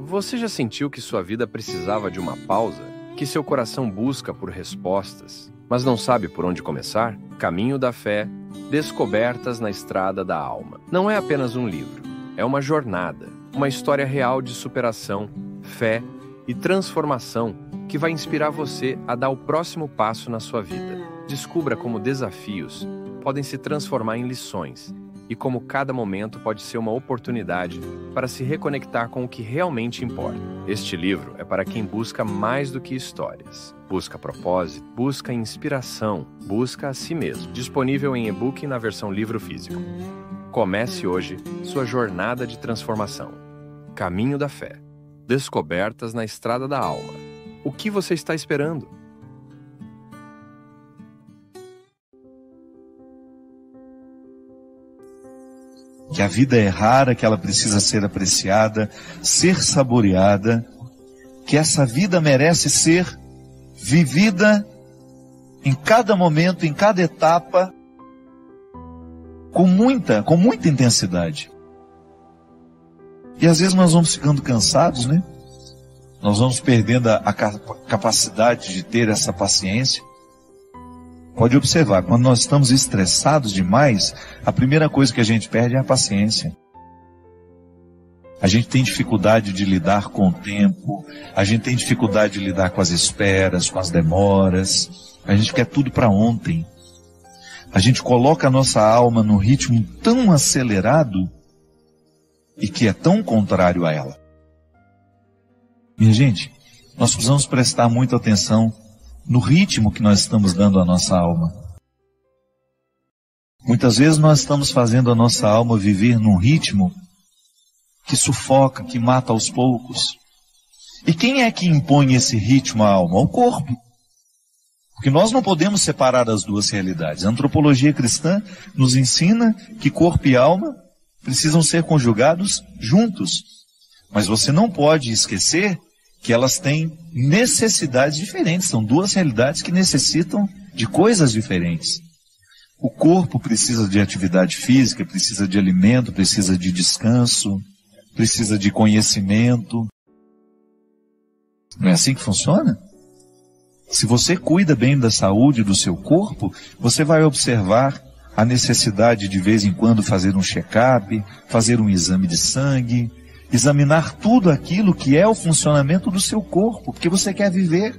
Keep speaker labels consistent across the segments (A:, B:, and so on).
A: Você já sentiu que sua vida precisava de uma pausa? Que seu coração busca por respostas, mas não sabe por onde começar? Caminho da Fé, Descobertas na Estrada da Alma. Não é apenas um livro, é uma jornada, uma história real de superação, fé e transformação que vai inspirar você a dar o próximo passo na sua vida. Descubra como desafios podem se transformar em lições e como cada momento pode ser uma oportunidade para se reconectar com o que realmente importa. Este livro é para quem busca mais do que histórias. Busca propósito, busca inspiração, busca a si mesmo. Disponível em e-book e na versão livro físico. Comece hoje sua jornada de transformação. Caminho da Fé. Descobertas na Estrada da Alma. O que você está esperando?
B: Que a vida é rara, que ela precisa ser apreciada, ser saboreada, que essa vida merece ser vivida em cada momento, em cada etapa, com muita intensidade. E às vezes nós vamos ficando cansados, né? Nós vamos perdendo a capacidade de ter essa paciência. Pode observar, quando nós estamos estressados demais, a primeira coisa que a gente perde é a paciência. A gente tem dificuldade de lidar com o tempo, a gente tem dificuldade de lidar com as esperas, com as demoras, a gente quer tudo para ontem. A gente coloca a nossa alma num ritmo tão acelerado e que é tão contrário a ela. Minha gente, nós precisamos prestar muita atenção no ritmo que nós estamos dando à nossa alma. Muitas vezes nós estamos fazendo a nossa alma viver num ritmo que sufoca, que mata aos poucos. E quem é que impõe esse ritmo à alma? O corpo. Porque nós não podemos separar as duas realidades. A antropologia cristã nos ensina que corpo e alma precisam ser conjugados juntos. Mas você não pode esquecer que elas têm necessidades diferentes. São duas realidades que necessitam de coisas diferentes. O corpo precisa de atividade física, precisa de alimento, precisa de descanso, precisa de conhecimento. Não é assim que funciona? Se você cuida bem da saúde do seu corpo, você vai observar a necessidade de vez em quando fazer um check-up, fazer um exame de sangue, examinar tudo aquilo que é o funcionamento do seu corpo, porque você quer viver,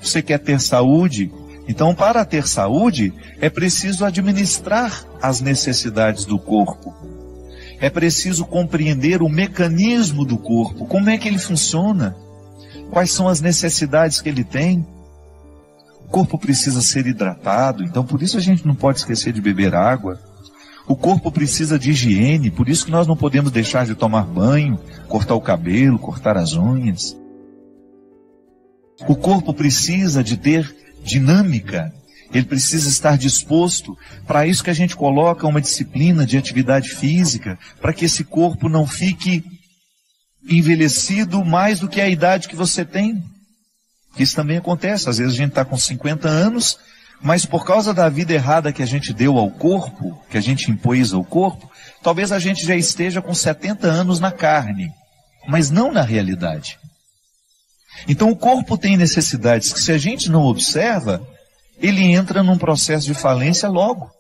B: você quer ter saúde. Então, para ter saúde, é preciso administrar as necessidades do corpo. É preciso compreender o mecanismo do corpo, como é que ele funciona, quais são as necessidades que ele tem. O corpo precisa ser hidratado, então por isso a gente não pode esquecer de beber água. O corpo precisa de higiene, por isso que nós não podemos deixar de tomar banho, cortar o cabelo, cortar as unhas. O corpo precisa de ter dinâmica, ele precisa estar disposto. Para isso que a gente coloca uma disciplina de atividade física, para que esse corpo não fique envelhecido mais do que a idade que você tem. Isso também acontece, às vezes a gente está com 50 anos, mas por causa da vida errada que a gente deu ao corpo, que a gente impôs ao corpo, talvez a gente já esteja com 70 anos na carne, mas não na realidade. Então o corpo tem necessidades que, se a gente não observa, ele entra num processo de falência logo.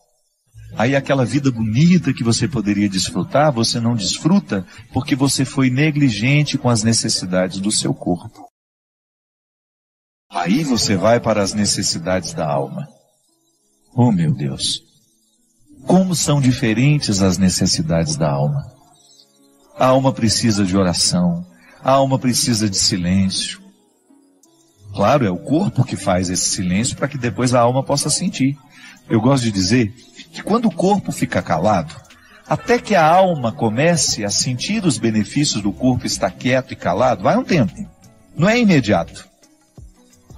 B: Aí aquela vida bonita que você poderia desfrutar, você não desfruta porque você foi negligente com as necessidades do seu corpo. Aí você vai para as necessidades da alma. Oh, meu Deus! Como são diferentes as necessidades da alma. A alma precisa de oração, a alma precisa de silêncio. Claro, é o corpo que faz esse silêncio para que depois a alma possa sentir. Eu gosto de dizer que quando o corpo fica calado, até que a alma comece a sentir os benefícios do corpo estar quieto e calado, vai um tempo. Não é imediato.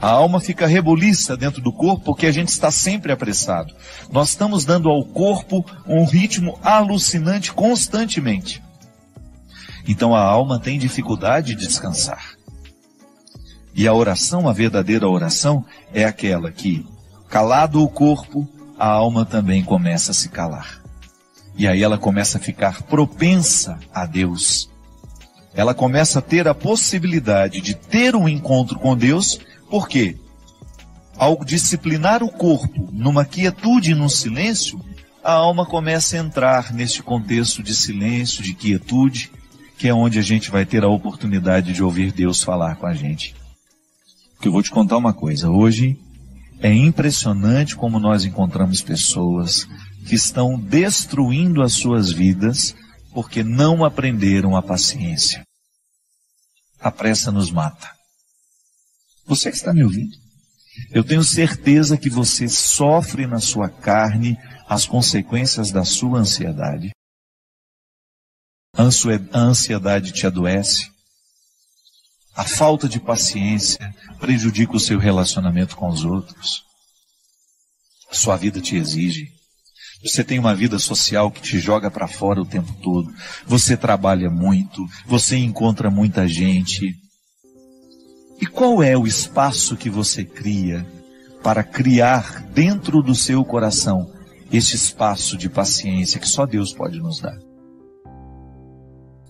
B: A alma fica rebuliça dentro do corpo porque a gente está sempre apressado. Nós estamos dando ao corpo um ritmo alucinante constantemente. Então a alma tem dificuldade de descansar. E a oração, a verdadeira oração, é aquela que, calado o corpo, a alma também começa a se calar. E aí ela começa a ficar propensa a Deus. ela começa a ter a possibilidade de ter um encontro com Deus, por quê? Ao disciplinar o corpo numa quietude e num silêncio, a alma começa a entrar neste contexto de silêncio, de quietude, que é onde a gente vai ter a oportunidade de ouvir Deus falar com a gente. Porque eu vou te contar uma coisa, hoje é impressionante como nós encontramos pessoas que estão destruindo as suas vidas porque não aprenderam a paciência. A pressa nos mata. Você que está me ouvindo, eu tenho certeza que você sofre na sua carne as consequências da sua ansiedade. A ansiedade te adoece. A falta de paciência prejudica o seu relacionamento com os outros. A sua vida te exige. Você tem uma vida social que te joga para fora o tempo todo. Você trabalha muito, você encontra muita gente. E qual é o espaço que você cria para criar dentro do seu coração esse espaço de paciência que só Deus pode nos dar?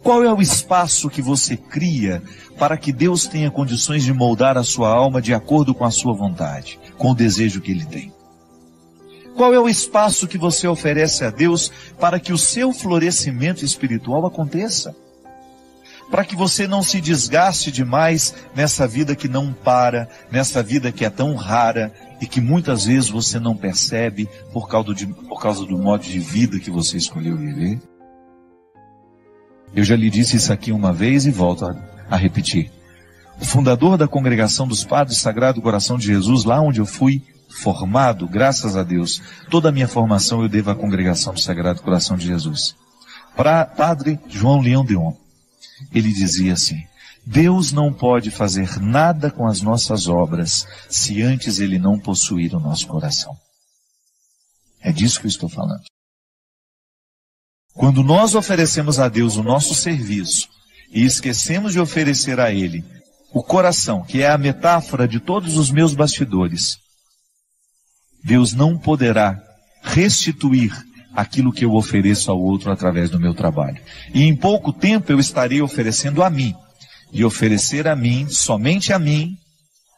B: Qual é o espaço que você cria para que Deus tenha condições de moldar a sua alma de acordo com a sua vontade, com o desejo que Ele tem? Qual é o espaço que você oferece a Deus para que o seu florescimento espiritual aconteça? Para que você não se desgaste demais nessa vida que não para, nessa vida que é tão rara e que muitas vezes você não percebe por causa do modo de vida que você escolheu viver? Eu já lhe disse isso aqui uma vez e volto a repetir. O fundador da Congregação dos Padres Sagrado Coração de Jesus, lá onde eu fui formado, graças a Deus, toda a minha formação eu devo à Congregação do Sagrado Coração de Jesus. Para Padre João Leão Deon, ele dizia assim: Deus não pode fazer nada com as nossas obras se antes Ele não possuir o nosso coração. É disso que eu estou falando. Quando nós oferecemos a Deus o nosso serviço e esquecemos de oferecer a Ele o coração, que é a metáfora de todos os meus bastidores, Deus não poderá restituir aquilo que eu ofereço ao outro através do meu trabalho. E em pouco tempo eu estarei oferecendo a mim. E oferecer a mim, somente a mim,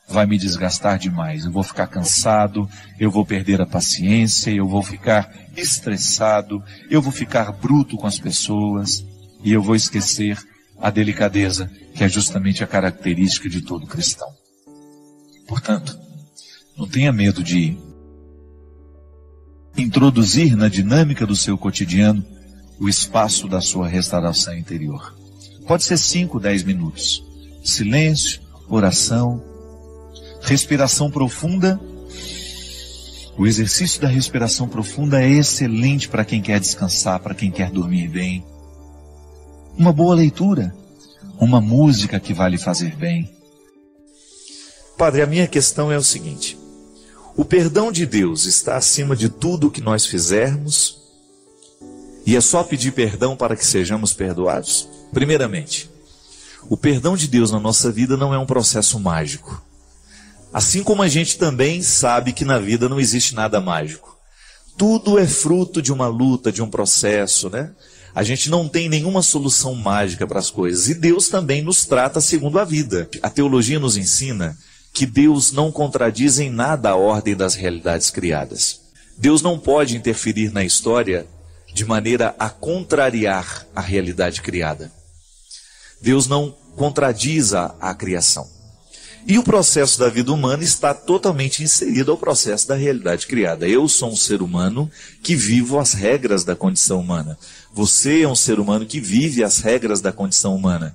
B: vai me desgastar demais. Eu vou ficar cansado, eu vou perder a paciência, eu vou ficar estressado, eu vou ficar bruto com as pessoas e eu vou esquecer a delicadeza, que é justamente a característica de todo cristão. Portanto, não tenha medo de introduzir na dinâmica do seu cotidiano o espaço da sua restauração interior. Pode ser 5, 10 minutos. Silêncio, oração, respiração profunda. O exercício da respiração profunda é excelente para quem quer descansar, para quem quer dormir bem. Uma boa leitura, uma música que vai lhe fazer bem.
C: Padre, a minha questão é o seguinte: o perdão de Deus está acima de tudo o que nós fizermos e é só pedir perdão para que sejamos perdoados? Primeiramente, o perdão de Deus na nossa vida não é um processo mágico. Assim como a gente também sabe que na vida não existe nada mágico. Tudo é fruto de uma luta, de um processo, né? A gente não tem nenhuma solução mágica para as coisas. E Deus também nos trata segundo a vida. A teologia nos ensina que Deus não contradiz em nada a ordem das realidades criadas. Deus não pode interferir na história de maneira a contrariar a realidade criada. Deus não contradiz a criação. E o processo da vida humana está totalmente inserido ao processo da realidade criada. Eu sou um ser humano que vivo as regras da condição humana. Você é um ser humano que vive as regras da condição humana.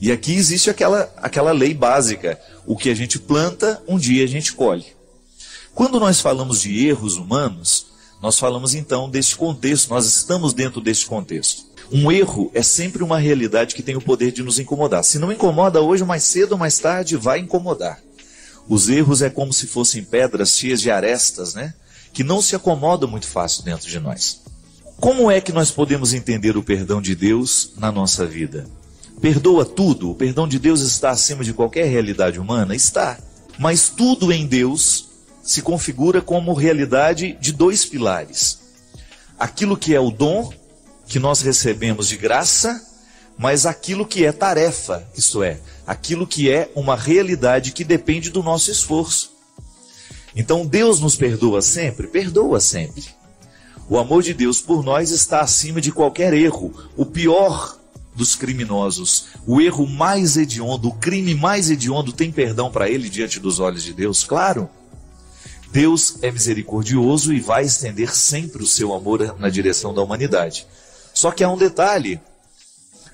C: E aqui existe aquela lei básica. O que a gente planta, um dia a gente colhe. Quando nós falamos de erros humanos, nós falamos então deste contexto, nós estamos dentro deste contexto. Um erro é sempre uma realidade que tem o poder de nos incomodar. Se não incomoda hoje, mais cedo ou mais tarde vai incomodar. Os erros é como se fossem pedras cheias de arestas, né? Que não se acomodam muito fácil dentro de nós. Como é que nós podemos entender o perdão de Deus na nossa vida? Perdoa tudo? O perdão de Deus está acima de qualquer realidade humana? Está. Mas tudo em Deus se configura como realidade de 2 pilares. Aquilo que é o dom que nós recebemos de graça, mas aquilo que é tarefa, isto é, aquilo que é uma realidade que depende do nosso esforço. Então Deus nos perdoa sempre? Perdoa sempre. O amor de Deus por nós está acima de qualquer erro. O pior dos criminosos, o erro mais hediondo, o crime mais hediondo tem perdão para ele diante dos olhos de Deus? Claro. Deus é misericordioso e vai estender sempre o seu amor na direção da humanidade. Só que há um detalhe.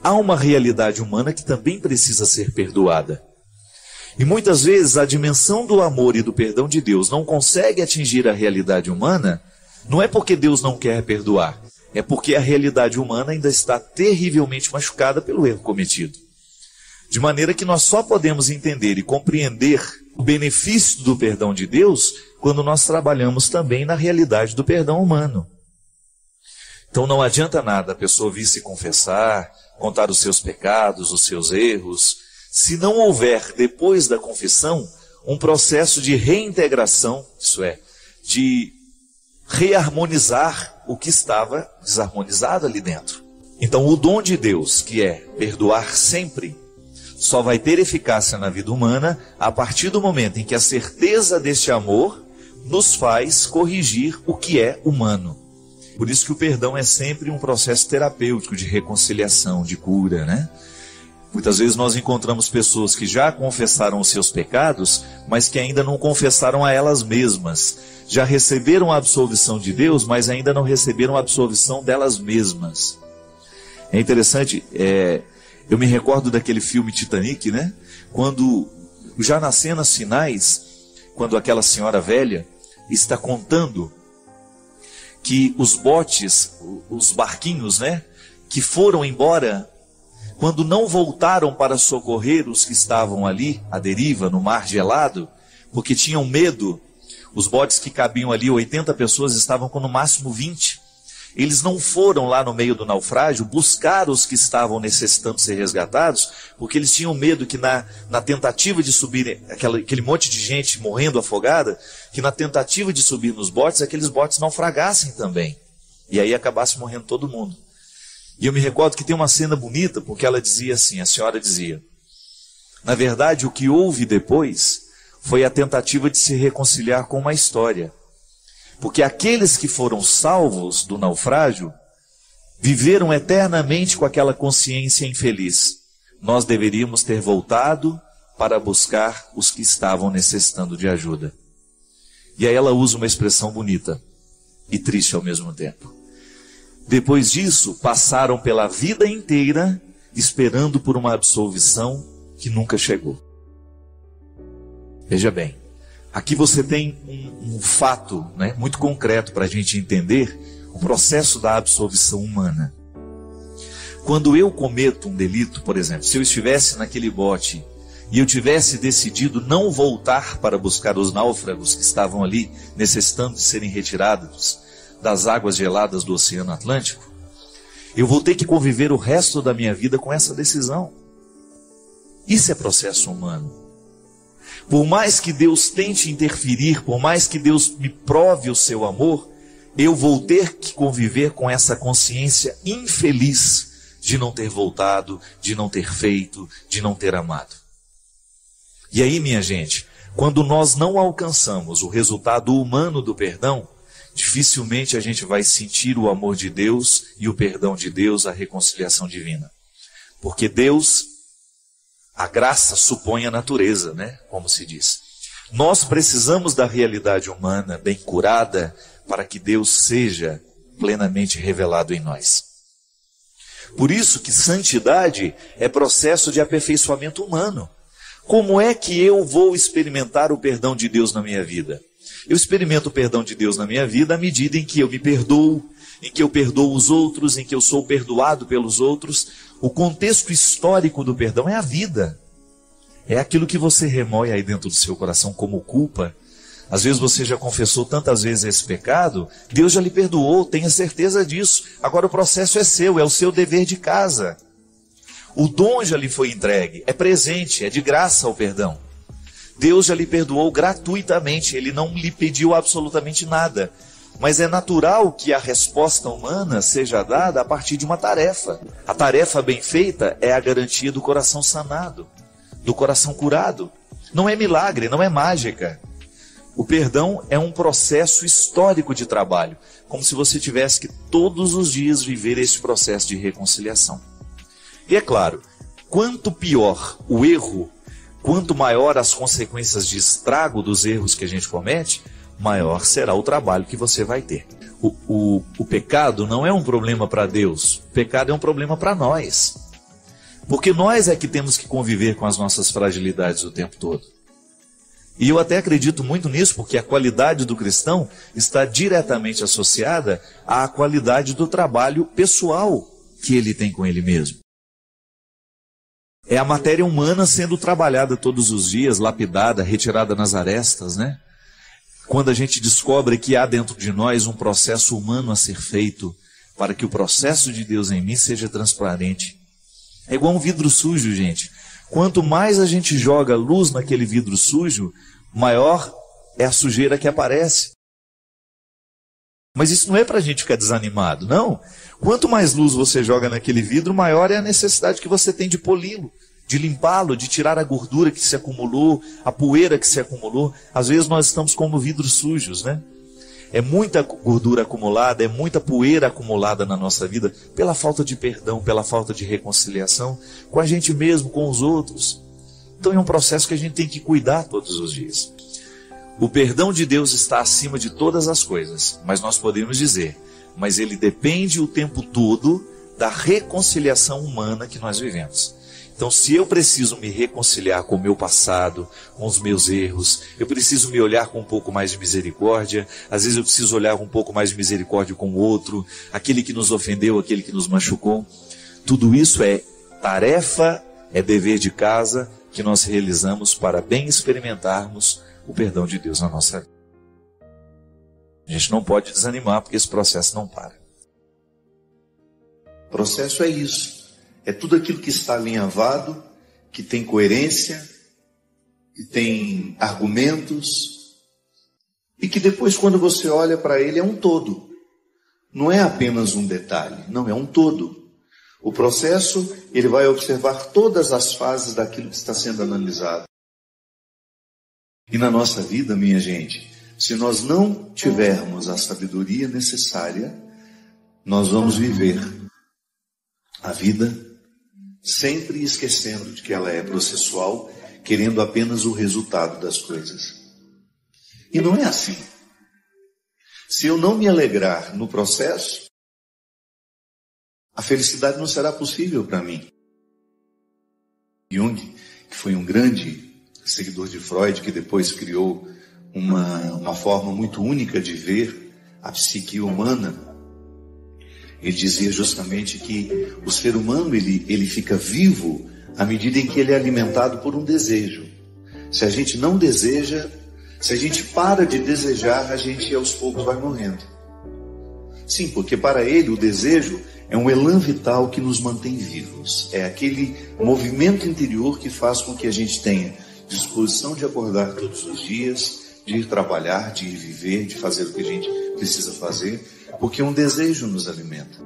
C: Há uma realidade humana que também precisa ser perdoada. E muitas vezes a dimensão do amor e do perdão de Deus não consegue atingir a realidade humana, não é porque Deus não quer perdoar, é porque a realidade humana ainda está terrivelmente machucada pelo erro cometido. De maneira que nós só podemos entender e compreender o benefício do perdão de Deus quando nós trabalhamos também na realidade do perdão humano. Então não adianta nada a pessoa vir se confessar, contar os seus pecados, os seus erros, se não houver, depois da confissão, um processo de reintegração, isso é, de reharmonizar o que estava desarmonizado ali dentro. Então o dom de Deus, que é perdoar sempre, só vai ter eficácia na vida humana a partir do momento em que a certeza deste amor nos faz corrigir o que é humano. Por isso que o perdão é sempre um processo terapêutico de reconciliação, de cura, né? Muitas vezes nós encontramos pessoas que já confessaram os seus pecados, mas que ainda não confessaram a elas mesmas. Já receberam a absolvição de Deus, mas ainda não receberam a absolvição delas mesmas. É interessante, eu me recordo daquele filme Titanic, né? Quando, já nas cenas finais, quando aquela senhora velha está contando que os botes, os barquinhos, né, que foram embora, quando não voltaram para socorrer os que estavam ali, à deriva, no mar gelado, porque tinham medo, os botes que cabiam ali, 80 pessoas, estavam com no máximo 20. Eles não foram lá no meio do naufrágio buscar os que estavam necessitando ser resgatados, porque eles tinham medo que na tentativa de subir, aquele monte de gente morrendo afogada, que na tentativa de subir nos botes, aqueles botes naufragassem também. E aí acabasse morrendo todo mundo. E eu me recordo que tem uma cena bonita, porque ela dizia assim, a senhora dizia, na verdade o que houve depois foi a tentativa de se reconciliar com uma história. Porque aqueles que foram salvos do naufrágio viveram eternamente com aquela consciência infeliz. Nós deveríamos ter voltado para buscar os que estavam necessitando de ajuda. E aí ela usa uma expressão bonita e triste ao mesmo tempo. Depois disso, passaram pela vida inteira esperando por uma absolvição que nunca chegou. Veja bem, aqui você tem um fato, né, muito concreto para a gente entender o processo da absolvição humana. Quando eu cometo um delito, por exemplo, se eu estivesse naquele bote e eu tivesse decidido não voltar para buscar os náufragos que estavam ali necessitando de serem retirados das águas geladas do Oceano Atlântico, eu vou ter que conviver o resto da minha vida com essa decisão. Isso é processo humano. Por mais que Deus tente interferir, por mais que Deus me prove o seu amor, eu vou ter que conviver com essa consciência infeliz de não ter voltado, de não ter feito, de não ter amado. E aí, minha gente, quando nós não alcançamos o resultado humano do perdão, dificilmente a gente vai sentir o amor de Deus e o perdão de Deus, a reconciliação divina. Porque Deus, a graça supõe a natureza, né? Como se diz. Nós precisamos da realidade humana bem curada para que Deus seja plenamente revelado em nós. Por isso que santidade é processo de aperfeiçoamento humano. Como é que eu vou experimentar o perdão de Deus na minha vida? Eu experimento o perdão de Deus na minha vida à medida em que eu me perdoo, em que eu perdoo os outros, em que eu sou perdoado pelos outros. O contexto histórico do perdão é a vida. É aquilo que você remoe aí dentro do seu coração como culpa. Às vezes você já confessou tantas vezes esse pecado, Deus já lhe perdoou, tenha certeza disso. Agora o processo é seu, é o seu dever de casa. O dom já lhe foi entregue, é presente, é de graça o perdão. Deus já lhe perdoou gratuitamente, Ele não lhe pediu absolutamente nada. Mas é natural que a resposta humana seja dada a partir de uma tarefa. A tarefa bem feita é a garantia do coração sanado, do coração curado. Não é milagre, não é mágica. O perdão é um processo histórico de trabalho, como se você tivesse que todos os dias viver esse processo de reconciliação. E é claro, quanto pior o erro, quanto maior as consequências de estrago dos erros que a gente comete, maior será o trabalho que você vai ter. O pecado não é um problema para Deus, o pecado é um problema para nós. Porque nós é que temos que conviver com as nossas fragilidades o tempo todo. E eu até acredito muito nisso, porque a qualidade do cristão está diretamente associada à qualidade do trabalho pessoal que ele tem com ele mesmo. É a matéria humana sendo trabalhada todos os dias, lapidada, retirada nas arestas, né? Quando a gente descobre que há dentro de nós um processo humano a ser feito para que o processo de Deus em mim seja transparente. É igual um vidro sujo, gente. Quanto mais a gente joga luz naquele vidro sujo, maior é a sujeira que aparece. Mas isso não é para a gente ficar desanimado, não. Quanto mais luz você joga naquele vidro, maior é a necessidade que você tem de poli-lo, de limpá-lo, de tirar a gordura que se acumulou, a poeira que se acumulou. Às vezes nós estamos como vidros sujos, né? É muita gordura acumulada, é muita poeira acumulada na nossa vida pela falta de perdão, pela falta de reconciliação com a gente mesmo, com os outros. Então é um processo que a gente tem que cuidar todos os dias. O perdão de Deus está acima de todas as coisas, mas nós podemos dizer, mas ele depende o tempo todo da reconciliação humana que nós vivemos. Então, se eu preciso me reconciliar com o meu passado, com os meus erros, eu preciso me olhar com um pouco mais de misericórdia, às vezes eu preciso olhar com um pouco mais de misericórdia com o outro, aquele que nos ofendeu, aquele que nos machucou. Tudo isso é tarefa, é dever de casa que nós realizamos para bem experimentarmos o perdão de Deus na nossa vida. A gente não pode desanimar porque esse processo não para.
D: O processo é isso. É tudo aquilo que está alinhavado, que tem coerência, que tem argumentos, e que depois, quando você olha para ele, é um todo. Não é apenas um detalhe, não, é um todo. O processo, ele vai observar todas as fases daquilo que está sendo analisado. E na nossa vida, minha gente, se nós não tivermos a sabedoria necessária, nós vamos viver a vida sempre esquecendo de que ela é processual, querendo apenas o resultado das coisas. E não é assim. Se eu não me alegrar no processo, a felicidade não será possível para mim. Jung, que foi um grande seguidor de Freud, que depois criou uma forma muito única de ver a psique humana, ele dizia justamente que o ser humano ele fica vivo à medida em que ele é alimentado por um desejo. Se a gente não deseja, se a gente para de desejar, a gente aos poucos vai morrendo. Sim, porque para ele o desejo é um elan vital que nos mantém vivos. É aquele movimento interior que faz com que a gente tenha disposição de acordar todos os dias, de ir trabalhar, de ir viver, de fazer o que a gente precisa fazer, porque um desejo nos alimenta.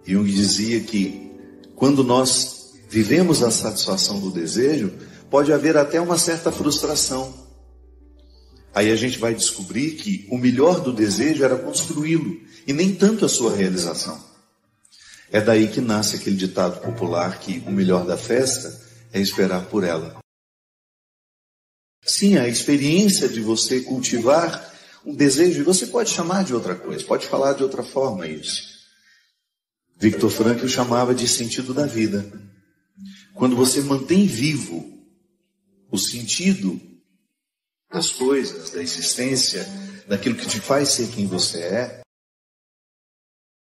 D: Jung dizia que quando nós vivemos a satisfação do desejo, pode haver até uma certa frustração. Aí a gente vai descobrir que o melhor do desejo era construí-lo, e nem tanto a sua realização. É daí que nasce aquele ditado popular que o melhor da festa é esperar por ela. Sim, a experiência de você cultivar um desejo, e você pode chamar de outra coisa, pode falar de outra forma isso. Viktor Frankl chamava de sentido da vida. Quando você mantém vivo o sentido das coisas, da existência, daquilo que te faz ser quem você é,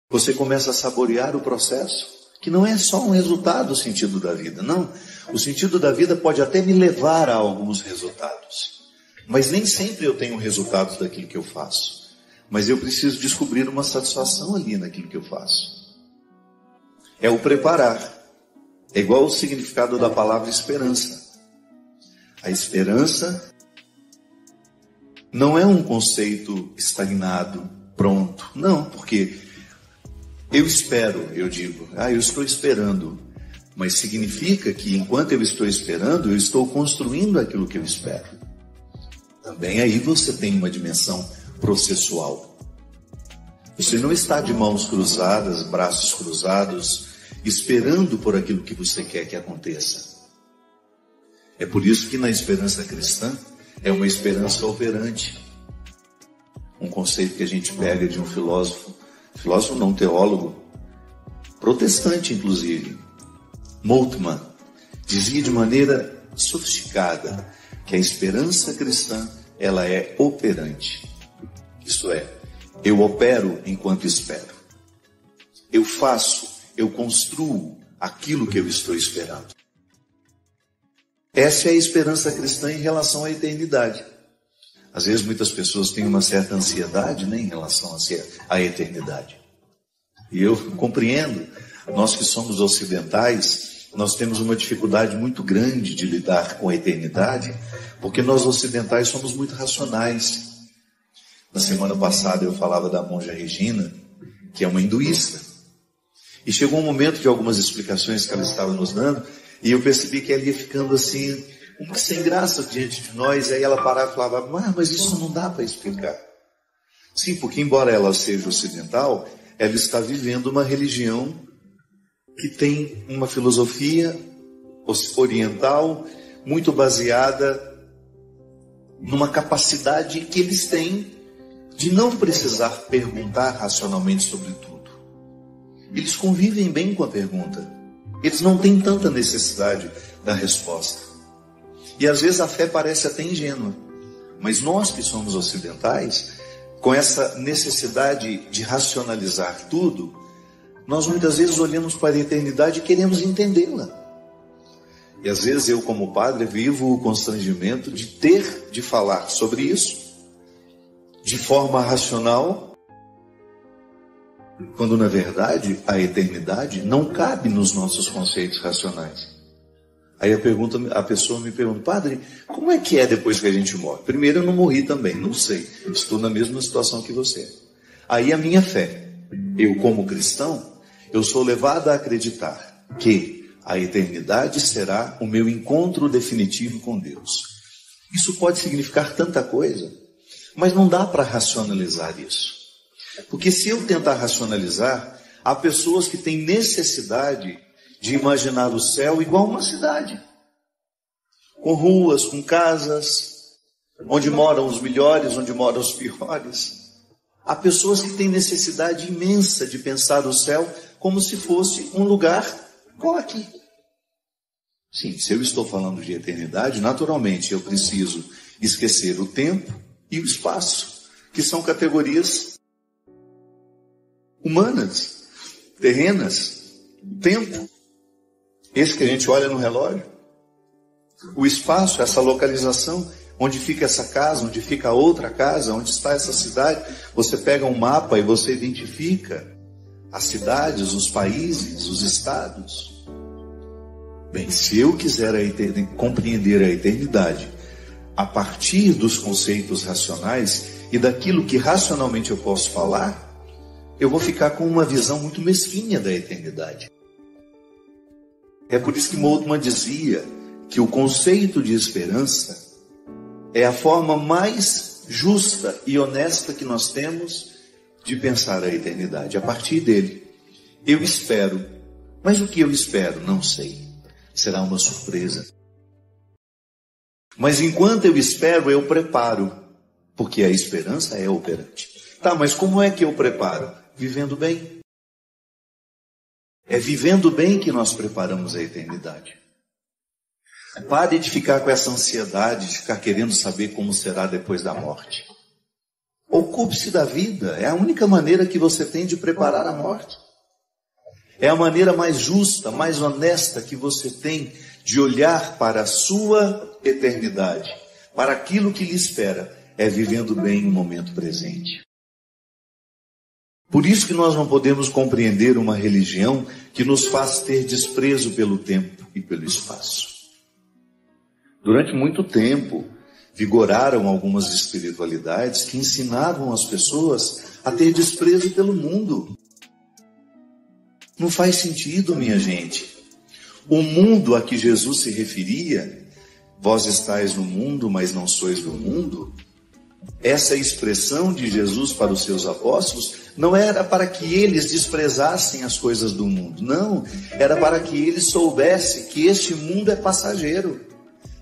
D: você começa a saborear o processo, que não é só um resultado do sentido da vida, não. O sentido da vida pode até me levar a alguns resultados, mas nem sempre eu tenho resultados daquilo que eu faço. Mas eu preciso descobrir uma satisfação ali naquilo que eu faço. É o preparar. É igual o significado da palavra esperança. A esperança Não é um conceito estagnado, pronto. Não, porque eu espero, eu digo, eu estou esperando. Mas significa que enquanto eu estou esperando, eu estou construindo aquilo que eu espero. Também aí você tem uma dimensão processual. Você não está de mãos cruzadas, braços cruzados, esperando por aquilo que você quer que aconteça. É por isso que na esperança cristã é uma esperança operante. Um conceito que a gente pega de um filósofo não, teólogo, protestante inclusive, Moltmann, dizia de maneira sofisticada que a esperança cristã, ela é operante. Isto é, eu opero enquanto espero. Eu faço, eu construo aquilo que eu estou esperando. Essa é a esperança cristã em relação à eternidade. Às vezes muitas pessoas têm uma certa ansiedade, né, em relação à eternidade. E eu compreendo, nós que somos ocidentais, nós temos uma dificuldade muito grande de lidar com a eternidade, porque nós ocidentais somos muito racionais. Na semana passada eu falava da monja Regina, que é uma hinduísta. E chegou um momento de algumas explicações que ela estava nos dando, e eu percebi que ela ia ficando assim, sem graça diante de nós. Aí ela parava e falava, mas isso não dá para explicar. Sim, porque embora ela seja ocidental, ela está vivendo uma religião que tem uma filosofia oriental muito baseada numa capacidade que eles têm de não precisar perguntar racionalmente sobre tudo. Eles convivem bem com a pergunta. Eles não têm tanta necessidade da resposta. E às vezes a fé parece até ingênua. Mas nós que somos ocidentais, com essa necessidade de racionalizar tudo, nós muitas vezes olhamos para a eternidade e queremos entendê-la. E às vezes eu, como padre, vivo o constrangimento de ter de falar sobre isso de forma racional, quando na verdade a eternidade não cabe nos nossos conceitos racionais. Aí a pessoa me pergunta, padre, como é que é depois que a gente morre? Primeiro, eu não morri também, não sei, estou na mesma situação que você. Aí a minha fé, eu como cristão, eu sou levado a acreditar que a eternidade será o meu encontro definitivo com Deus. Isso pode significar tanta coisa, mas não dá para racionalizar isso. Porque se eu tentar racionalizar, há pessoas que têm necessidade de imaginar o céu igual uma cidade, com ruas, com casas, onde moram os melhores, onde moram os piores. Há pessoas que têm necessidade imensa de pensar o céu como se fosse um lugar igual aqui. Sim, se eu estou falando de eternidade, naturalmente eu preciso esquecer o tempo e o espaço, que são categorias humanas, terrenas. O tempo, esse que a gente olha no relógio. O espaço, essa localização, onde fica essa casa, onde fica a outra casa, onde está essa cidade. Você pega um mapa e você identifica as cidades, os países, os estados. Bem, se eu quiser compreender a eternidade a partir dos conceitos racionais e daquilo que racionalmente eu posso falar, eu vou ficar com uma visão muito mesquinha da eternidade. É por isso que Moltmann dizia que o conceito de esperança é a forma mais justa e honesta que nós temos de pensar a eternidade. A partir dele, eu espero, mas o que eu espero? Não sei. Será uma surpresa. Mas enquanto eu espero, eu preparo, porque a esperança é operante. Tá, mas como é que eu preparo? Vivendo bem. É vivendo bem que nós preparamos a eternidade. Pare de ficar com essa ansiedade, de ficar querendo saber como será depois da morte. Ocupe-se da vida. É a única maneira que você tem de preparar a morte. É a maneira mais justa, mais honesta que você tem de olhar para a sua eternidade, para aquilo que lhe espera. É vivendo bem o momento presente. Por isso que nós não podemos compreender uma religião que nos faz ter desprezo pelo tempo e pelo espaço. Durante muito tempo, vigoraram algumas espiritualidades que ensinavam as pessoas a ter desprezo pelo mundo. Não faz sentido, minha gente. O mundo a que Jesus se referia, vós estáis no mundo, mas não sois do mundo, essa expressão de Jesus para os seus apóstolos não era para que eles desprezassem as coisas do mundo. Não, era para que eles soubessem que este mundo é passageiro.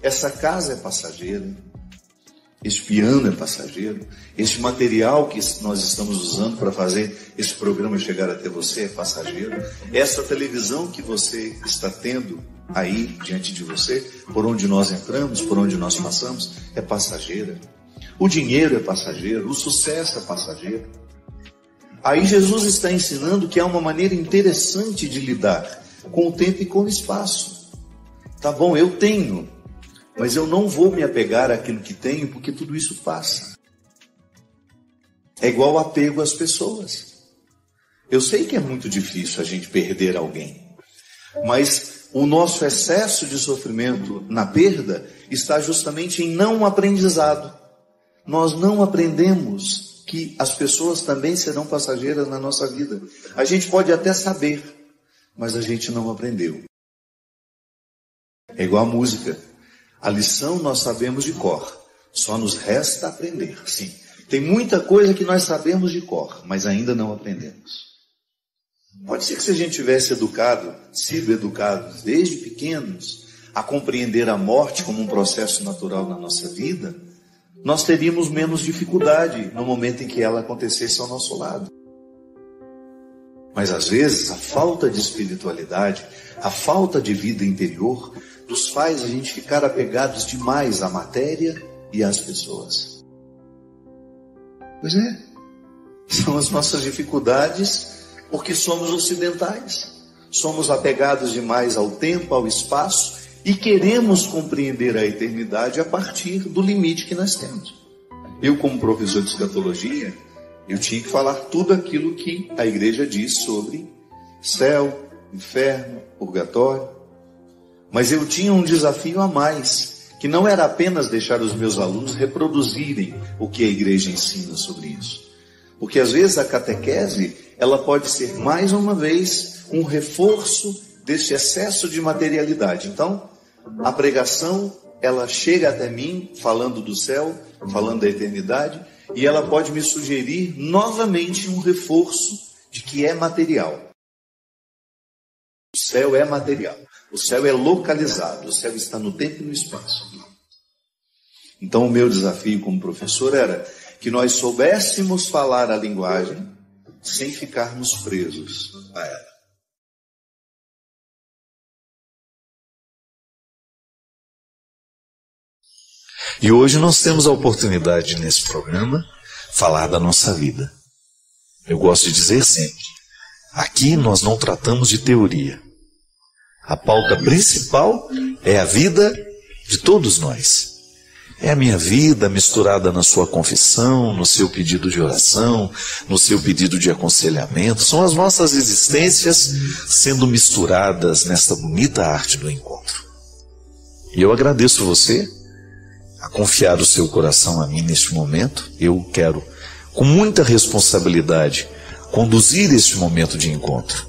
D: Essa casa é passageira. Este piano é passageiro. Este material que nós estamos usando para fazer este programa chegar até você é passageiro. Essa televisão que você está tendo aí diante de você, por onde nós entramos, por onde nós passamos, é passageira. O dinheiro é passageiro, o sucesso é passageiro. Aí Jesus está ensinando que há uma maneira interessante de lidar com o tempo e com o espaço. Tá bom, eu tenho, mas eu não vou me apegar àquilo que tenho, porque tudo isso passa. É igual apego às pessoas. Eu sei que é muito difícil a gente perder alguém, mas o nosso excesso de sofrimento na perda está justamente em não aprendizado. Nós não aprendemos que as pessoas também serão passageiras na nossa vida. A gente pode até saber, mas a gente não aprendeu. É igual a música. A lição nós sabemos de cor, só nos resta aprender. Sim, tem muita coisa que nós sabemos de cor, mas ainda não aprendemos. Pode ser que se a gente tivesse sido educados desde pequenos a compreender a morte como um processo natural na nossa vida, nós teríamos menos dificuldade no momento em que ela acontecesse ao nosso lado. Mas às vezes a falta de espiritualidade, a falta de vida interior, nos faz a gente ficar apegados demais à matéria e às pessoas. Pois é, são as nossas dificuldades porque somos ocidentais. Somos apegados demais ao tempo, ao espaço, e queremos compreender a eternidade a partir do limite que nós temos. Eu, como professor de escatologia, eu tinha que falar tudo aquilo que a igreja diz sobre céu, inferno, purgatório. Mas eu tinha um desafio a mais, que não era apenas deixar os meus alunos reproduzirem o que a igreja ensina sobre isso. Porque às vezes a catequese, ela pode ser mais uma vez um reforço desse excesso de materialidade. Então, a pregação, ela chega até mim, falando do céu, falando da eternidade, e ela pode me sugerir novamente um reforço de que é material. O céu é material, o céu é localizado, o céu está no tempo e no espaço. Então o meu desafio como professor era que nós soubéssemos falar a linguagem sem ficarmos presos a ela. E hoje nós temos a oportunidade nesse programa falar da nossa vida. Eu gosto de dizer sempre, aqui nós não tratamos de teoria. A pauta principal é a vida de todos nós. É a minha vida misturada na sua confissão, no seu pedido de oração, no seu pedido de aconselhamento. São as nossas existências sendo misturadas nesta bonita arte do encontro. E eu agradeço você a confiar o seu coração a mim neste momento. Eu quero, com muita responsabilidade, conduzir este momento de encontro.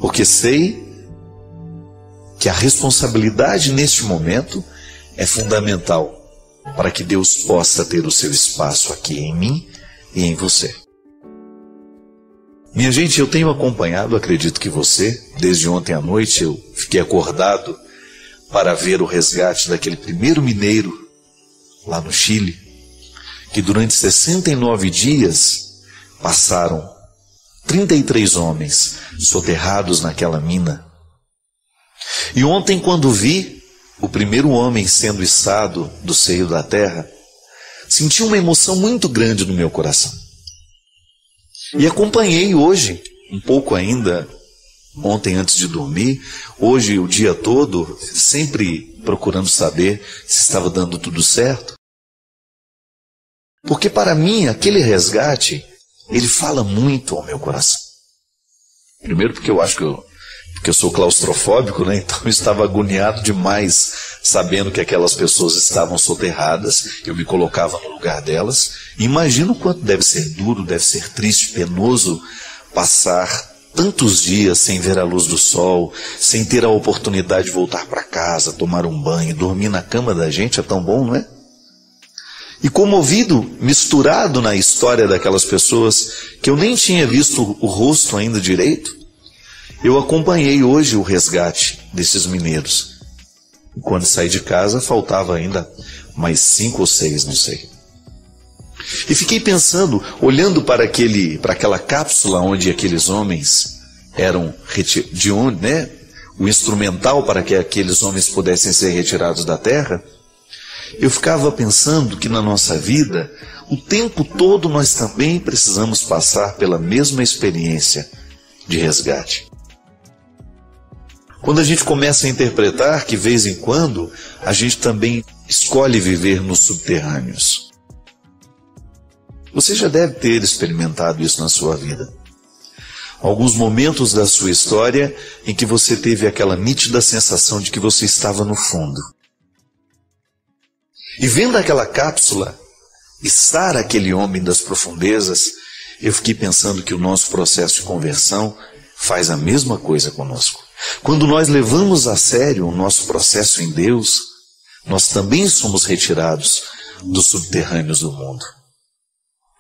D: Porque sei que a responsabilidade neste momento é fundamental para que Deus possa ter o seu espaço aqui em mim e em você. Minha gente, eu tenho acompanhado, acredito que você, desde ontem à noite eu fiquei acordado para ver o resgate daquele primeiro mineiro lá no Chile, que durante 69 dias passaram 33 homens soterrados naquela mina. E ontem, quando vi o primeiro homem sendo içado do seio da terra, senti uma emoção muito grande no meu coração. E acompanhei hoje, um pouco ainda, ontem antes de dormir, hoje o dia todo, sempre procurando saber se estava dando tudo certo. Porque para mim, aquele resgate, ele fala muito ao meu coração. Primeiro porque eu acho que eu sou claustrofóbico, né? Então eu estava agoniado demais
C: sabendo que aquelas pessoas estavam soterradas, eu me colocava no lugar delas. Imagino o quanto deve ser duro, deve ser triste, penoso passar tantos dias sem ver a luz do sol, sem ter a oportunidade de voltar para casa, tomar um banho, dormir na cama da gente. É tão bom, não é? E comovido, misturado na história daquelas pessoas que eu nem tinha visto o rosto ainda direito, eu acompanhei hoje o resgate desses mineiros. E quando saí de casa, faltava ainda mais 5 ou 6, não sei. E fiquei pensando, olhando para aquela cápsula onde aqueles homens eram de onde, né? O instrumental para que aqueles homens pudessem ser retirados da terra. Eu ficava pensando que na nossa vida, o tempo todo nós também precisamos passar pela mesma experiência de resgate. Quando a gente começa a interpretar que, de vez em quando, a gente também escolhe viver nos subterrâneos. Você já deve ter experimentado isso na sua vida. Alguns momentos da sua história em que você teve aquela nítida sensação de que você estava no fundo. E vendo aquela cápsula, estar aquele homem das profundezas, eu fiquei pensando que o nosso processo de conversão faz a mesma coisa conosco. Quando nós levamos a sério o nosso processo em Deus, nós também somos retirados dos subterrâneos do mundo.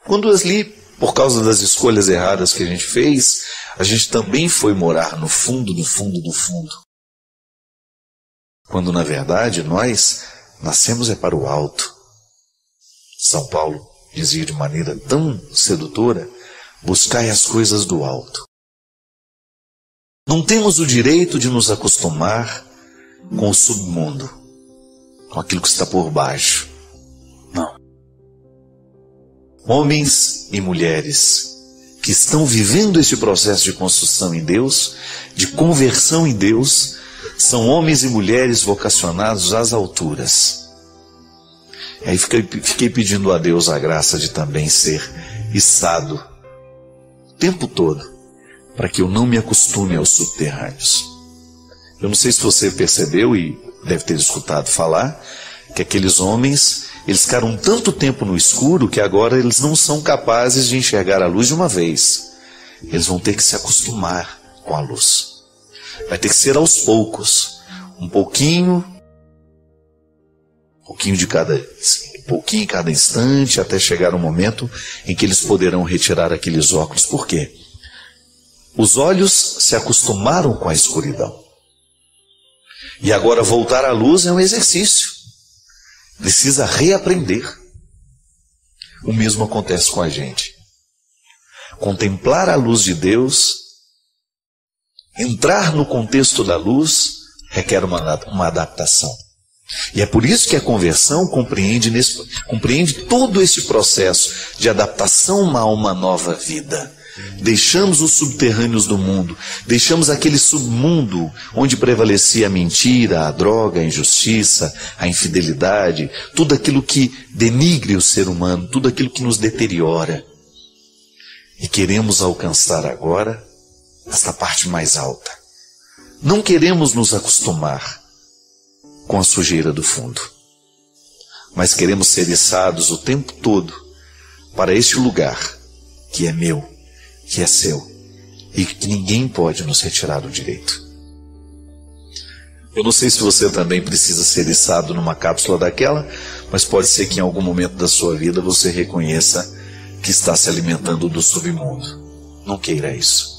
C: Quando ali, por causa das escolhas erradas que a gente fez, a gente também foi morar no fundo do fundo do fundo. Quando na verdade nós nascemos é para o alto. São Paulo dizia de maneira tão sedutora: buscai as coisas do alto. Não temos o direito de nos acostumar com o submundo, com aquilo que está por baixo. Não. Homens e mulheres que estão vivendo esse processo de construção em Deus, de conversão em Deus, são homens e mulheres vocacionados às alturas. Aí fiquei pedindo a Deus a graça de também ser içado o tempo todo, para que eu não me acostume aos subterrâneos. Eu não sei se você percebeu e deve ter escutado falar que aqueles homens, eles ficaram tanto tempo no escuro que agora eles não são capazes de enxergar a luz de uma vez. Eles vão ter que se acostumar com a luz. Vai ter que ser aos poucos, um pouquinho em cada instante, até chegar um momento em que eles poderão retirar aqueles óculos. Por quê? Os olhos se acostumaram com a escuridão. E agora voltar à luz é um exercício. Precisa reaprender. O mesmo acontece com a gente. Contemplar a luz de Deus, entrar no contexto da luz, requer uma adaptação. E é por isso que a conversão compreende todo esse processo de adaptação a uma nova vida. Deixamos os subterrâneos do mundo, deixamos aquele submundo onde prevalecia a mentira, a droga, a injustiça, a infidelidade, tudo aquilo que denigre o ser humano, tudo aquilo que nos deteriora. E queremos alcançar agora esta parte mais alta. Não queremos nos acostumar com a sujeira do fundo, mas queremos ser içados o tempo todo para este lugar que é meu, que é seu, e que ninguém pode nos retirar do direito. Eu não sei se você também precisa ser içado numa cápsula daquela, mas pode ser que em algum momento da sua vida você reconheça que está se alimentando do submundo. Não queira isso.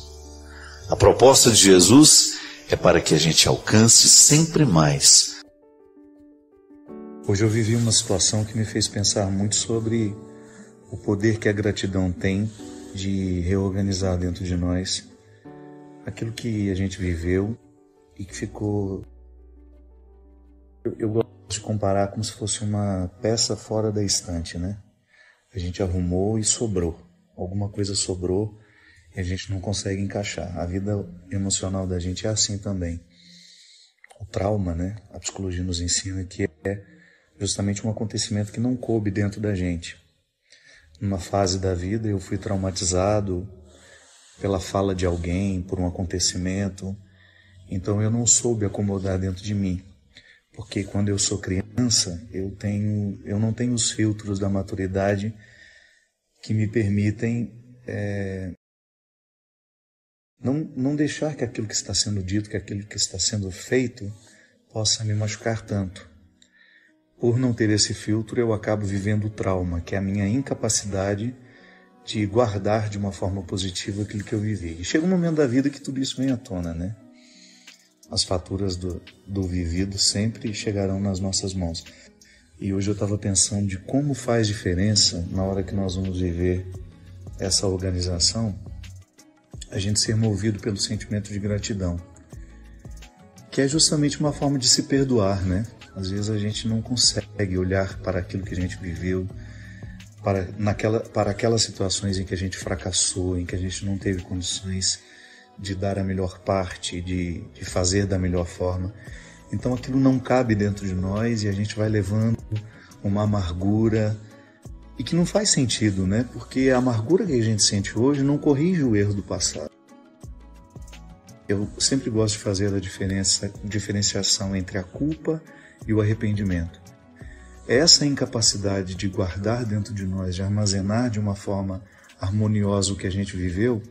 C: A proposta de Jesus é para que a gente alcance sempre mais.
B: Hoje eu vivi uma situação que me fez pensar muito sobre o poder que a gratidão tem de reorganizar dentro de nós aquilo que a gente viveu e que ficou... Eu gosto de comparar como se fosse uma peça fora da estante, né? A gente arrumou e sobrou. Alguma coisa sobrou e a gente não consegue encaixar. A vida emocional da gente é assim também. O trauma, né? A psicologia nos ensina que é justamente um acontecimento que não coube dentro da gente. Numa fase da vida eu fui traumatizado pela fala de alguém, por um acontecimento. Então eu não soube acomodar dentro de mim. Porque quando eu sou criança, eu não tenho os filtros da maturidade que me permitem não deixar que aquilo que está sendo dito, que aquilo que está sendo feito, possa me machucar tanto. Por não ter esse filtro, eu acabo vivendo o trauma, que é a minha incapacidade de guardar de uma forma positiva aquilo que eu vivi. E chega um momento da vida que tudo isso vem à tona, né? As faturas do vivido sempre chegarão nas nossas mãos. E hoje eu estava pensando de como faz diferença, na hora que nós vamos viver essa organização, a gente ser movido pelo sentimento de gratidão, que é justamente uma forma de se perdoar, né? Às vezes a gente não consegue olhar para aquilo que a gente viveu, para aquelas situações em que a gente fracassou, em que a gente não teve condições de dar a melhor parte, de fazer da melhor forma. Então aquilo não cabe dentro de nós e a gente vai levando uma amargura e que não faz sentido, né? Porque a amargura que a gente sente hoje não corrige o erro do passado. Eu sempre gosto de fazer a diferenciação entre a culpa e o arrependimento. Essa incapacidade de guardar dentro de nós, de armazenar de uma forma harmoniosa o que a gente viveu,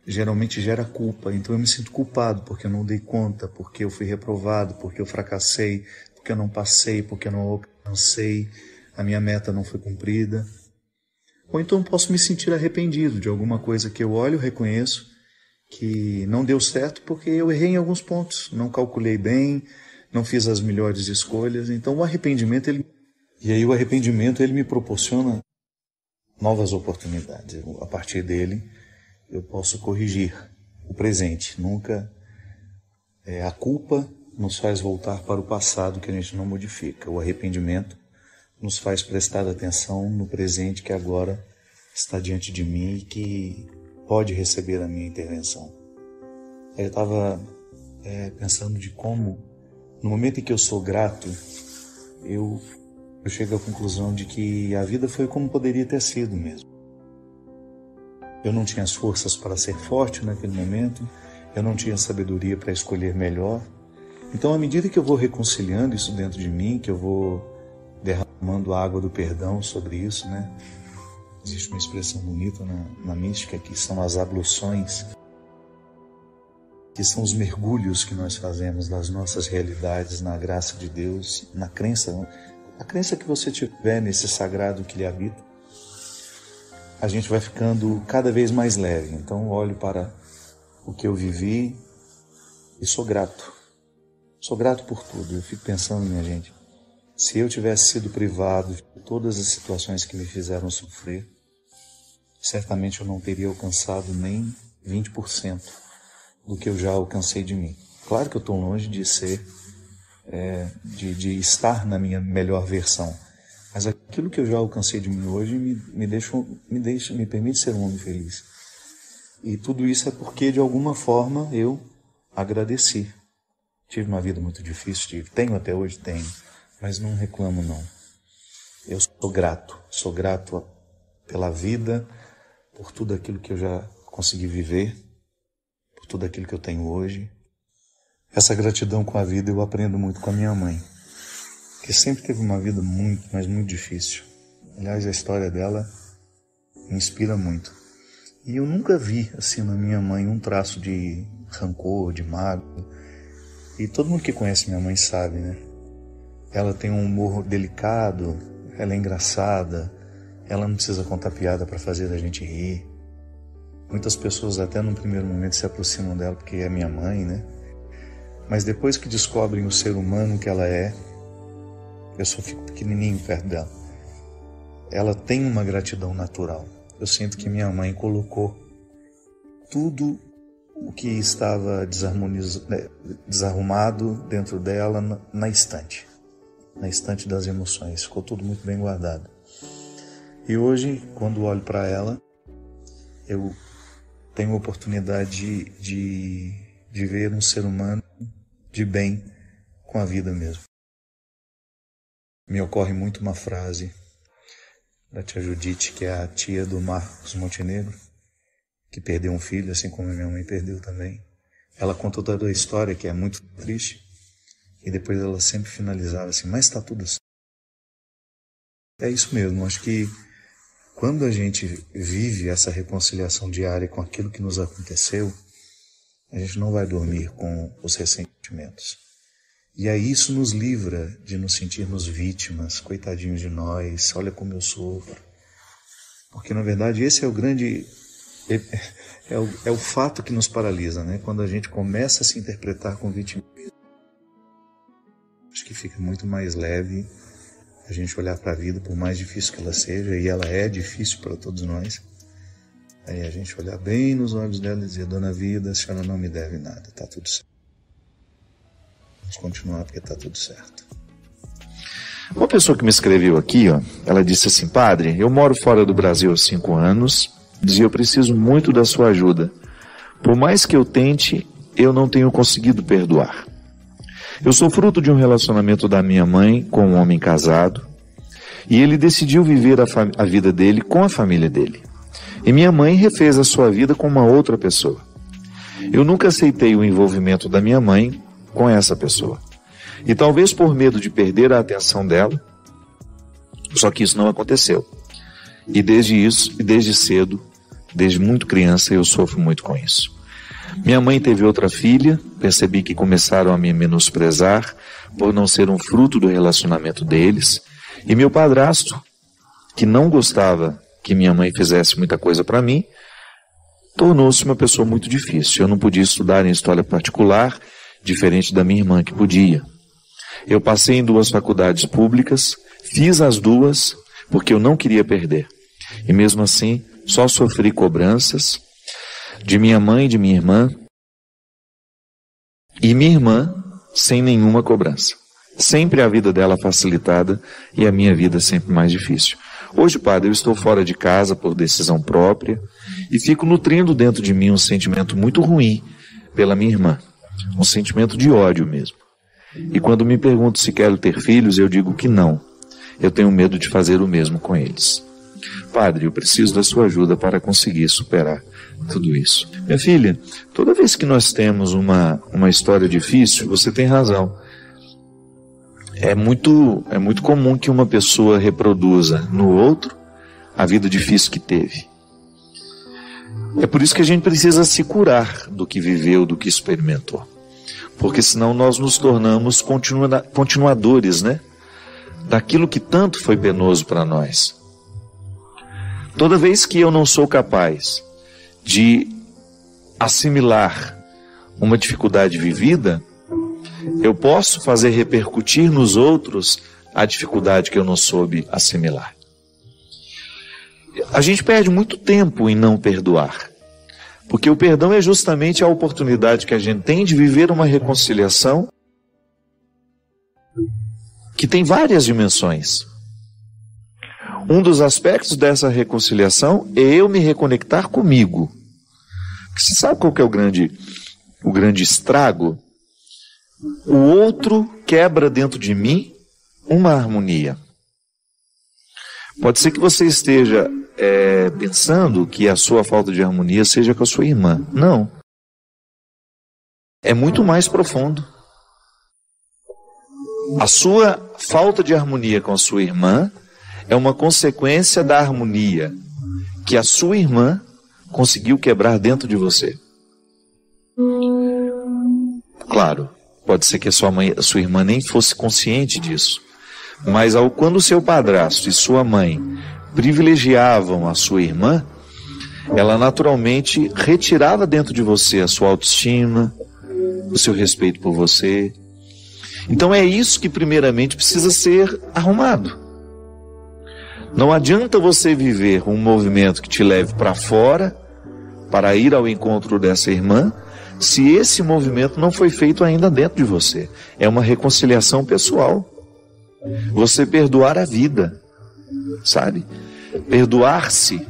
B: geralmente gera culpa. Então eu me sinto culpado porque eu não dei conta, porque eu fui reprovado, porque eu fracassei, porque eu não passei, porque eu não alcancei, a minha meta não foi cumprida. Ou então posso me sentir arrependido de alguma coisa que eu olho, reconheço que não deu certo porque eu errei em alguns pontos, não calculei bem, não fiz as melhores escolhas. Então o arrependimento, ele me proporciona novas oportunidades. A partir dele eu posso corrigir o presente. Nunca a culpa nos faz voltar para o passado que a gente não modifica. O arrependimento nos faz prestar atenção no presente que agora está diante de mim e que pode receber a minha intervenção. Eu estava pensando de como, no momento em que eu sou grato, eu chego à conclusão de que a vida foi como poderia ter sido mesmo. Eu não tinha as forças para ser forte naquele momento, eu não tinha sabedoria para escolher melhor. Então, à medida que eu vou reconciliando isso dentro de mim, que eu vou derramando a água do perdão sobre isso, né? Existe uma expressão bonita na mística que são as abluções, que são os mergulhos que nós fazemos das nossas realidades na graça de Deus, na crença, a crença que você tiver nesse sagrado que lhe habita. A gente vai ficando cada vez mais leve. Então eu olho para o que eu vivi e sou grato. Sou grato por tudo. Eu fico pensando, minha gente, se eu tivesse sido privado de todas as situações que me fizeram sofrer, certamente eu não teria alcançado nem 20% do que eu já alcancei de mim. Claro que eu estou longe de ser, de estar na minha melhor versão. Mas aquilo que eu já alcancei de mim hoje me permite ser um homem feliz. E tudo isso é porque, de alguma forma, eu agradeci. Tive uma vida muito difícil, tenho até hoje, mas não reclamo não. Eu sou grato pela vida, por tudo aquilo que eu já consegui viver, por tudo aquilo que eu tenho hoje. Essa gratidão com a vida eu aprendo muito com a minha mãe, que sempre teve uma vida muito, mas muito difícil. Aliás, a história dela me inspira muito. E eu nunca vi, assim, na minha mãe um traço de rancor, de mágoa. E todo mundo que conhece minha mãe sabe, né? Ela tem um humor delicado, ela é engraçada, ela não precisa contar piada para fazer a gente rir. Muitas pessoas até num primeiro momento se aproximam dela porque é minha mãe, né? Mas depois que descobrem o ser humano que ela é, eu só fico pequenininho perto dela. Ela tem uma gratidão natural. Eu sinto que minha mãe colocou tudo o que estava desarrumado dentro dela na estante das emoções. Ficou tudo muito bem guardado. E hoje, quando olho para ela, eu tenho a oportunidade de ver um ser humano de bem com a vida mesmo. Me ocorre muito uma frase da tia Judite, que é a tia do Marcos Montenegro, que perdeu um filho, assim como minha mãe perdeu também. Ela contou toda a história, que é muito triste. E depois ela sempre finalizava assim, mas está tudo certo. É isso mesmo, acho que quando a gente vive essa reconciliação diária com aquilo que nos aconteceu, a gente não vai dormir com os ressentimentos. E aí isso nos livra de nos sentirmos vítimas, coitadinhos de nós, olha como eu sofro. Porque na verdade esse é o grande, é o fato que nos paralisa, né? Quando a gente começa a se interpretar com vitimismo. Acho que fica muito mais leve a gente olhar para a vida, por mais difícil que ela seja, e ela é difícil para todos nós. Aí a gente olhar bem nos olhos dela e dizer, dona Vida, a senhora não me deve nada, está tudo certo. Vamos continuar porque está tudo certo.
C: Uma pessoa que me escreveu aqui, ela disse assim, padre, eu moro fora do Brasil há 5 anos, dizia, eu preciso muito da sua ajuda. Por mais que eu tente, eu não tenho conseguido perdoar. Eu sou fruto de um relacionamento da minha mãe com um homem casado, e ele decidiu viver a vida dele com a família dele. E minha mãe refez a sua vida com uma outra pessoa. Eu nunca aceitei o envolvimento da minha mãe com essa pessoa. E talvez por medo de perder a atenção dela, só que isso não aconteceu. E desde cedo, desde muito criança, eu sofro muito com isso. Minha mãe teve outra filha, percebi que começaram a me menosprezar por não ser um fruto do relacionamento deles. E meu padrasto, que não gostava que minha mãe fizesse muita coisa para mim, tornou-se uma pessoa muito difícil. Eu não podia estudar em história particular, diferente da minha irmã que podia. Eu passei em 2 faculdades públicas, fiz as 2 porque eu não queria perder. E mesmo assim, só sofri cobranças de minha mãe e de minha irmã, e minha irmã sem nenhuma cobrança. Sempre a vida dela facilitada e a minha vida sempre mais difícil. Hoje, padre, eu estou fora de casa por decisão própria e fico nutrindo dentro de mim um sentimento muito ruim pela minha irmã. Um sentimento de ódio mesmo. E quando me pergunto se quero ter filhos, eu digo que não. Eu tenho medo de fazer o mesmo com eles. Padre, eu preciso da sua ajuda para conseguir superar tudo isso. Minha filha, toda vez que nós temos uma história difícil, você tem razão. É muito comum que uma pessoa reproduza no outro a vida difícil que teve. É por isso que a gente precisa se curar do que viveu, do que experimentou. Porque senão nós nos tornamos continuadores, né? Daquilo que tanto foi penoso para nós. Toda vez que eu não sou capaz de assimilar uma dificuldade vivida, eu posso fazer repercutir nos outros a dificuldade que eu não soube assimilar. A gente perde muito tempo em não perdoar, porque o perdão é justamente a oportunidade que a gente tem de viver uma reconciliação que tem várias dimensões. Um dos aspectos dessa reconciliação é eu me reconectar comigo. Porque você sabe qual que é o grande estrago? O outro quebra dentro de mim uma harmonia. Pode ser que você esteja pensando que a sua falta de harmonia seja com a sua irmã. Não. É muito mais profundo. A sua falta de harmonia com a sua irmã é uma consequência da harmonia que a sua irmã conseguiu quebrar dentro de você. Claro, pode ser que a sua irmã nem fosse consciente disso. Mas quando o seu padrasto e sua mãe privilegiavam a sua irmã, ela naturalmente retirava dentro de você a sua autoestima, o seu respeito por você. Então é isso que primeiramente precisa ser arrumado. Não adianta você viver um movimento que te leve para fora, para ir ao encontro dessa irmã, se esse movimento não foi feito ainda dentro de você. É uma reconciliação pessoal. Você perdoar a vida, sabe? Perdoar-se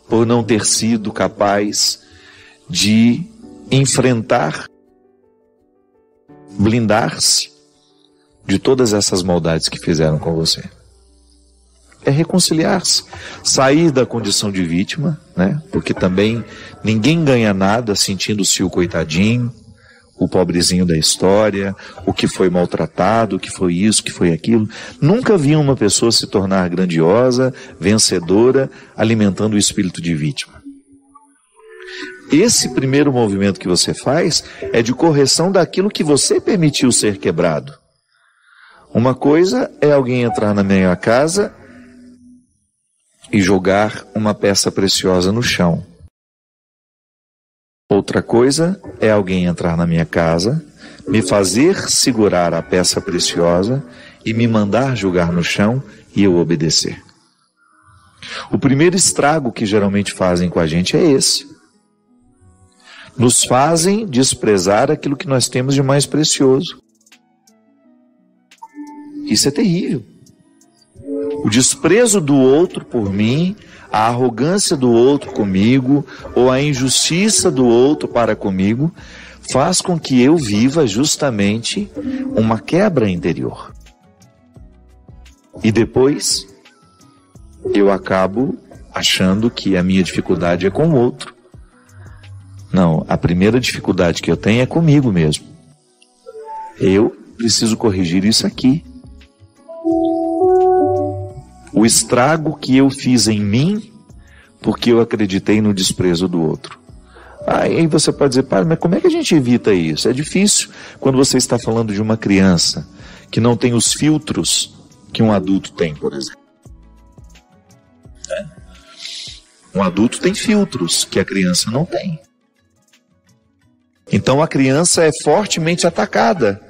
C: por não ter sido capaz de enfrentar, blindar-se de todas essas maldades que fizeram com você. É reconciliar-se, sair da condição de vítima, né? Porque também ninguém ganha nada sentindo-se o coitadinho, o pobrezinho da história, o que foi maltratado, o que foi isso, o que foi aquilo. Nunca vi uma pessoa se tornar grandiosa, vencedora, alimentando o espírito de vítima. Esse primeiro movimento que você faz é de correção daquilo que você permitiu ser quebrado. Uma coisa é alguém entrar na minha casa e jogar uma peça preciosa no chão. Outra coisa é alguém entrar na minha casa, me fazer segurar a peça preciosa e me mandar jogar no chão e eu obedecer. O primeiro estrago que geralmente fazem com a gente é esse. Nos fazem desprezar aquilo que nós temos de mais precioso. Isso é terrível. O desprezo do outro por mim, a arrogância do outro comigo, ou a injustiça do outro para comigo, faz com que eu viva justamente uma quebra interior. E depois, eu acabo achando que a minha dificuldade é com o outro. Não, a primeira dificuldade que eu tenho é comigo mesmo. Eu preciso corrigir isso aqui. O estrago que eu fiz em mim, porque eu acreditei no desprezo do outro. Aí você pode dizer, pai, mas como é que a gente evita isso? É difícil quando você está falando de uma criança que não tem os filtros que um adulto tem, por exemplo. Um adulto tem filtros que a criança não tem. Então a criança é fortemente atacada.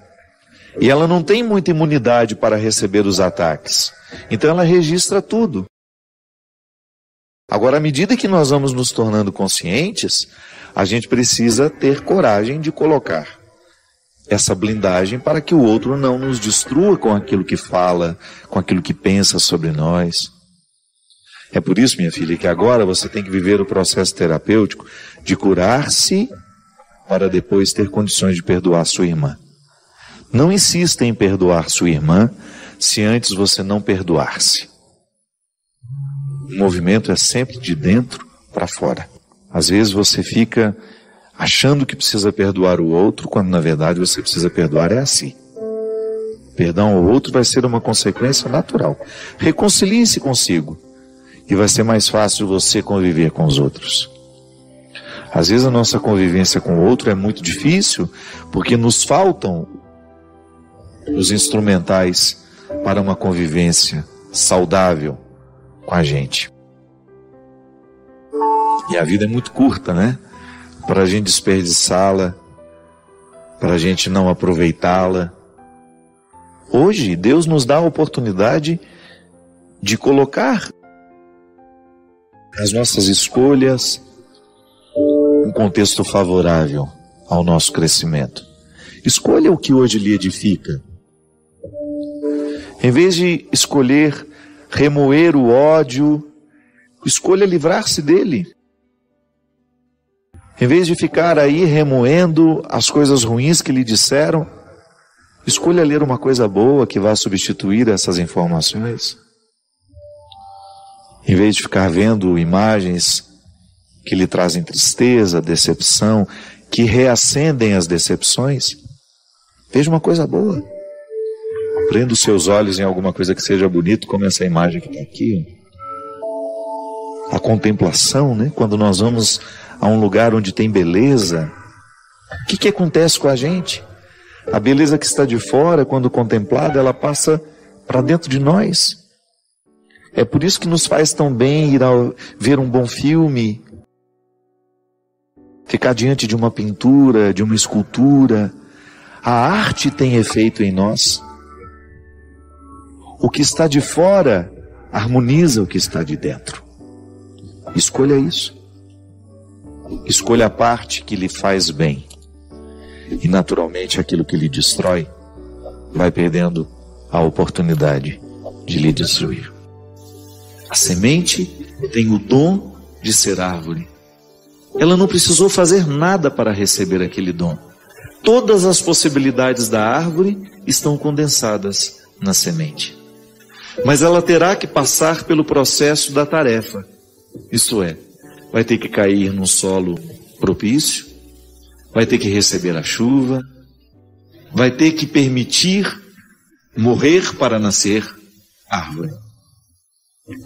C: E ela não tem muita imunidade para receber os ataques. Então ela registra tudo. Agora, à medida que nós vamos nos tornando conscientes, a gente precisa ter coragem de colocar essa blindagem para que o outro não nos destrua com aquilo que fala, com aquilo que pensa sobre nós. É por isso, minha filha, que agora você tem que viver o processo terapêutico de curar-se para depois ter condições de perdoar sua irmã. Não insista em perdoar sua irmã se antes você não perdoar-se. O movimento é sempre de dentro para fora. Às vezes você fica achando que precisa perdoar o outro, quando na verdade você precisa perdoar é a si. Perdão ao outro vai ser uma consequência natural. Reconcilie-se consigo e vai ser mais fácil você conviver com os outros. Às vezes a nossa convivência com o outro é muito difícil porque nos faltam os instrumentais para uma convivência saudável com a gente. E a vida é muito curta, né? Para a gente desperdiçá-la, para a gente não aproveitá-la. Hoje, Deus nos dá a oportunidade de colocar as nossas escolhas um contexto favorável ao nosso crescimento. Escolha o que hoje lhe edifica. Em vez de escolher remoer o ódio, escolha livrar-se dele. Em vez de ficar aí remoendo as coisas ruins que lhe disseram, escolha ler uma coisa boa que vá substituir essas informações. Em vez de ficar vendo imagens que lhe trazem tristeza, decepção, que reacendem as decepções, veja uma coisa boa. Prenda os seus olhos em alguma coisa que seja bonito, como essa imagem que está aqui. A contemplação, né? Quando nós vamos a um lugar onde tem beleza, o que acontece com a gente? A beleza que está de fora, quando contemplada, ela passa para dentro de nós. É por isso que nos faz tão bem ir ver um bom filme, ficar diante de uma pintura, de uma escultura. A arte tem efeito em nós. O que está de fora harmoniza o que está de dentro. Escolha isso. Escolha a parte que lhe faz bem. E naturalmente aquilo que lhe destrói vai perdendo a oportunidade de lhe destruir. A semente tem o dom de ser árvore. Ela não precisou fazer nada para receber aquele dom. Todas as possibilidades da árvore estão condensadas na semente. Mas ela terá que passar pelo processo da tarefa. Isto é, vai ter que cair num solo propício, vai ter que receber a chuva, vai ter que permitir morrer para nascer árvore.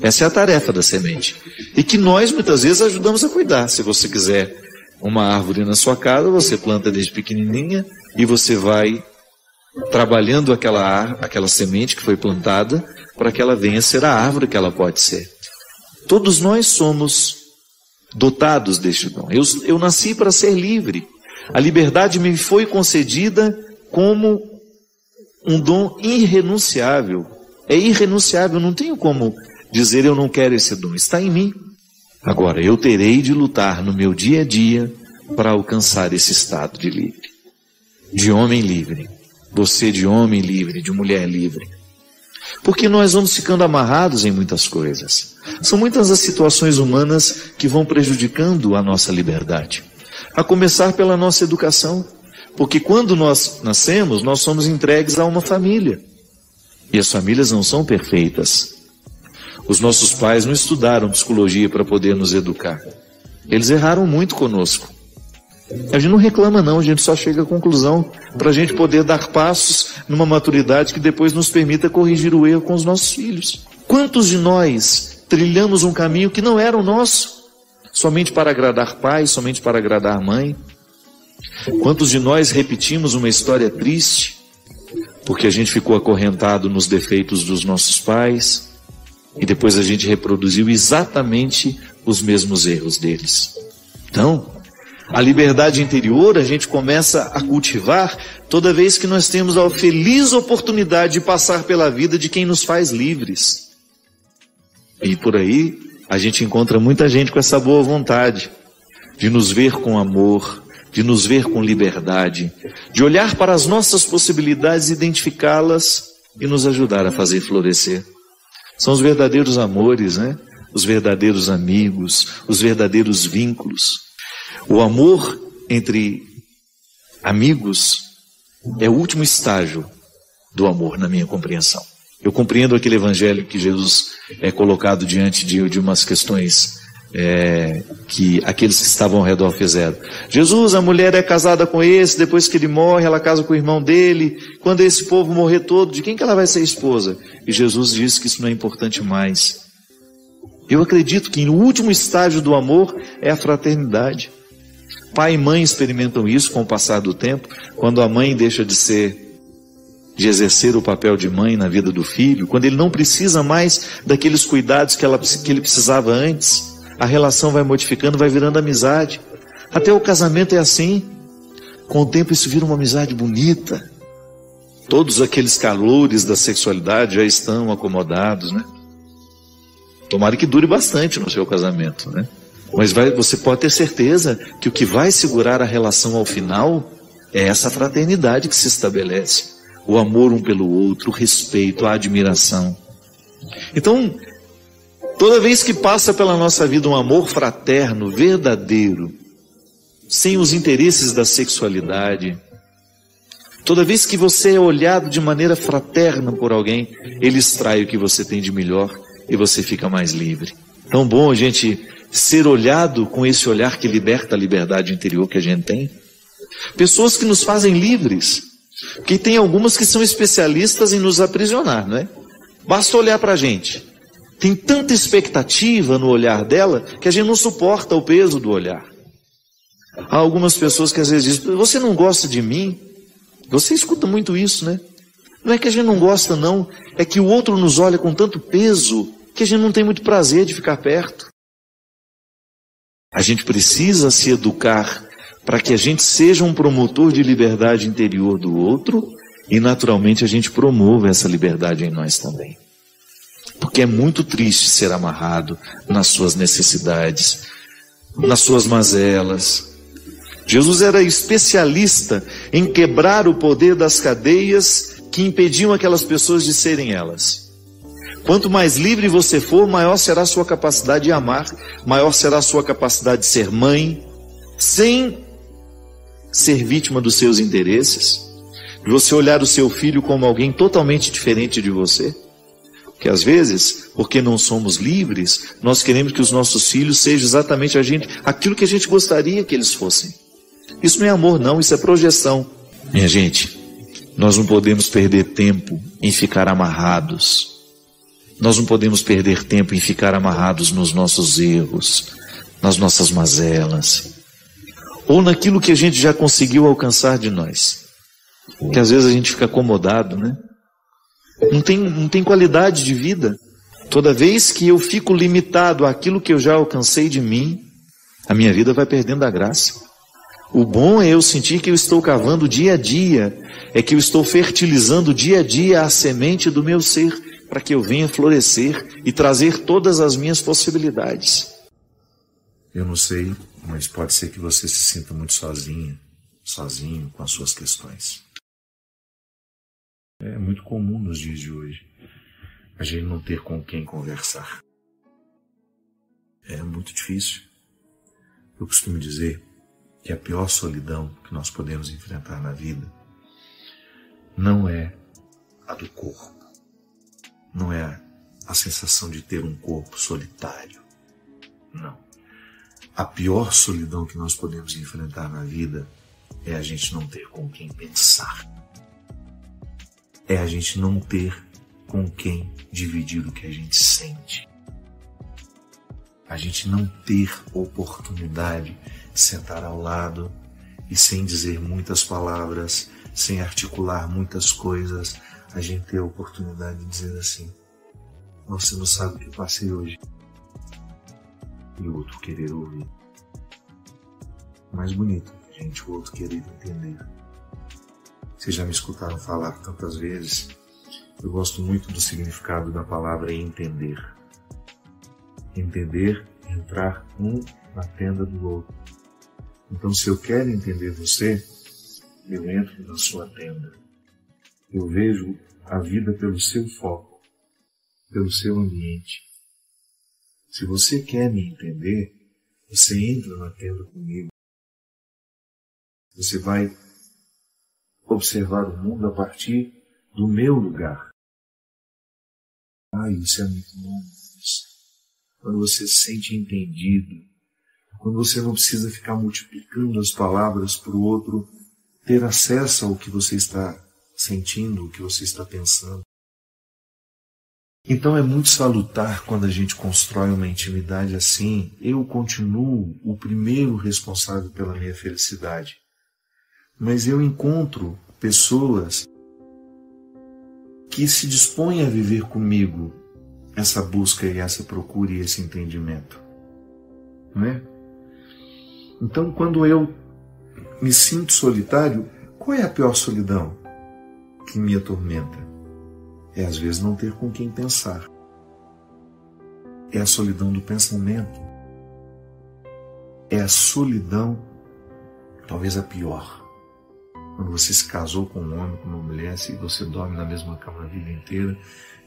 C: Essa é a tarefa da semente. E que nós muitas vezes ajudamos a cuidar. Se você quiser uma árvore na sua casa, você planta desde pequenininha e você vai trabalhando aquela semente que foi plantada para que ela venha a ser a árvore que ela pode ser. Todos nós somos dotados deste dom. Eu nasci para ser livre. A liberdade me foi concedida como um dom irrenunciável. É irrenunciável, não tenho como dizer eu não quero esse dom, está em mim. Agora, eu terei de lutar no meu dia a dia para alcançar esse estado de livre. De homem livre. Você de homem livre, de mulher livre. Porque nós vamos ficando amarrados em muitas coisas. São muitas as situações humanas que vão prejudicando a nossa liberdade. A começar pela nossa educação. Porque quando nós nascemos, nós somos entregues a uma família. E as famílias não são perfeitas. Os nossos pais não estudaram psicologia para poder nos educar. Eles erraram muito conosco. A gente não reclama não, a gente só chega à conclusão para a gente poder dar passos numa maturidade que depois nos permita corrigir o erro com os nossos filhos. Quantos de nós trilhamos um caminho que não era o nosso? Somente para agradar pai, somente para agradar mãe? Quantos de nós repetimos uma história triste porque a gente ficou acorrentado nos defeitos dos nossos pais e depois a gente reproduziu exatamente os mesmos erros deles? Então, a liberdade interior a gente começa a cultivar toda vez que nós temos a feliz oportunidade de passar pela vida de quem nos faz livres. E por aí a gente encontra muita gente com essa boa vontade de nos ver com amor, de nos ver com liberdade, de olhar para as nossas possibilidades, identificá-las e nos ajudar a fazer florescer. São os verdadeiros amores, né? Os verdadeiros amigos, os verdadeiros vínculos. O amor entre amigos é o último estágio do amor, na minha compreensão. Eu compreendo aquele evangelho que Jesus é colocado diante de umas questões que aqueles que estavam ao redor fizeram. Jesus, a mulher é casada com esse, depois que ele morre, ela casa com o irmão dele. Quando esse povo morrer todo, de quem que ela vai ser esposa? E Jesus disse que isso não é importante mais. Eu acredito que no último estágio do amor é a fraternidade. Pai e mãe experimentam isso com o passar do tempo, quando a mãe deixa de exercer o papel de mãe na vida do filho, quando ele não precisa mais daqueles cuidados que ele precisava antes, a relação vai modificando, vai virando amizade. Até o casamento é assim. Com o tempo isso vira uma amizade bonita. Todos aqueles calores da sexualidade já estão acomodados, né? Tomara que dure bastante no seu casamento, né? Mas você pode ter certeza que o que vai segurar a relação ao final é essa fraternidade que se estabelece. O amor um pelo outro, o respeito, a admiração. Então, toda vez que passa pela nossa vida um amor fraterno, verdadeiro, sem os interesses da sexualidade, toda vez que você é olhado de maneira fraterna por alguém, ele extrai o que você tem de melhor e você fica mais livre. Tão bom a gente ser olhado com esse olhar que liberta a liberdade interior que a gente tem. Pessoas que nos fazem livres, porque tem algumas que são especialistas em nos aprisionar, não é? Basta olhar para a gente. Tem tanta expectativa no olhar dela que a gente não suporta o peso do olhar. Há algumas pessoas que às vezes dizem, você não gosta de mim? Você escuta muito isso, né? Não é que a gente não gosta não, é que o outro nos olha com tanto peso que a gente não tem muito prazer de ficar perto. A gente precisa se educar para que a gente seja um promotor de liberdade interior do outro e naturalmente a gente promova essa liberdade em nós também. Porque é muito triste ser amarrado nas suas necessidades, nas suas mazelas. Jesus era especialista em quebrar o poder das cadeias que impediam aquelas pessoas de serem elas. Quanto mais livre você for, maior será a sua capacidade de amar, maior será a sua capacidade de ser mãe, sem ser vítima dos seus interesses, de você olhar o seu filho como alguém totalmente diferente de você. Porque às vezes, porque não somos livres, nós queremos que os nossos filhos sejam exatamente aquilo que a gente gostaria que eles fossem. Isso não é amor não, isso é projeção. Minha gente, nós não podemos perder tempo em ficar amarrados. Nós não podemos perder tempo em ficar amarrados nos nossos erros, nas nossas mazelas, ou naquilo que a gente já conseguiu alcançar de nós. Porque às vezes a gente fica acomodado, né? Não tem qualidade de vida. Toda vez que eu fico limitado àquilo que eu já alcancei de mim, a minha vida vai perdendo a graça. O bom é eu sentir que eu estou cavando dia a dia, é que eu estou fertilizando dia a dia a semente do meu ser, para que eu venha florescer e trazer todas as minhas possibilidades.
E: Eu não sei, mas pode ser que você se sinta muito sozinho com as suas questões. É muito comum nos dias de hoje a gente não ter com quem conversar. É muito difícil. Eu costumo dizer que a pior solidão que nós podemos enfrentar na vida não é a do corpo, não é a sensação de ter um corpo solitário, não. A pior solidão que nós podemos enfrentar na vida é a gente não ter com quem pensar, é a gente não ter com quem dividir o que a gente sente, a gente não ter oportunidade de sentar ao lado e sem dizer muitas palavras, sem articular muitas coisas, a gente ter a oportunidade de dizer assim: você não sabe o que eu passei hoje. E o outro querer ouvir. O mais bonito, gente, o outro querer entender. Vocês já me escutaram falar tantas vezes. Eu gosto muito do significado da palavra entender. Entender, entrar um na tenda do outro. Então, se eu quero entender você, eu entro na sua tenda. Eu vejo a vida pelo seu foco, pelo seu ambiente. Se você quer me entender, você entra na tenda comigo. Você vai observar o mundo a partir do meu lugar. Isso é muito bom. Quando você se sente entendido, quando você não precisa ficar multiplicando as palavras para o outro ter acesso ao que você está sentindo, o que você está pensando. Então é muito salutar quando a gente constrói uma intimidade assim. Eu continuo o primeiro responsável pela minha felicidade, mas eu encontro pessoas que se dispõem a viver comigo essa busca e essa procura e esse entendimento, não é? Então, quando eu me sinto solitário, qual é a pior solidão que me atormenta? É às vezes não ter com quem pensar. É a solidão do pensamento. É a solidão, talvez a pior. Quando você se casou com um homem, com uma mulher, se você dorme na mesma cama a vida inteira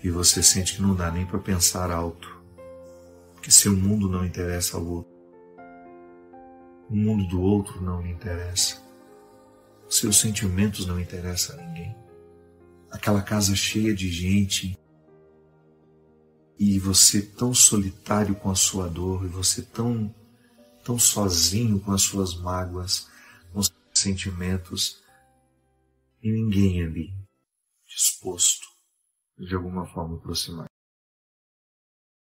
E: e você sente que não dá nem para pensar alto, que seu mundo não interessa ao outro. O mundo do outro não lhe interessa. Os seus sentimentos não interessam a ninguém. Aquela casa cheia de gente e você tão solitário com a sua dor, e você tão sozinho com as suas mágoas, com os seus sentimentos, e ninguém ali disposto de alguma forma aproximar.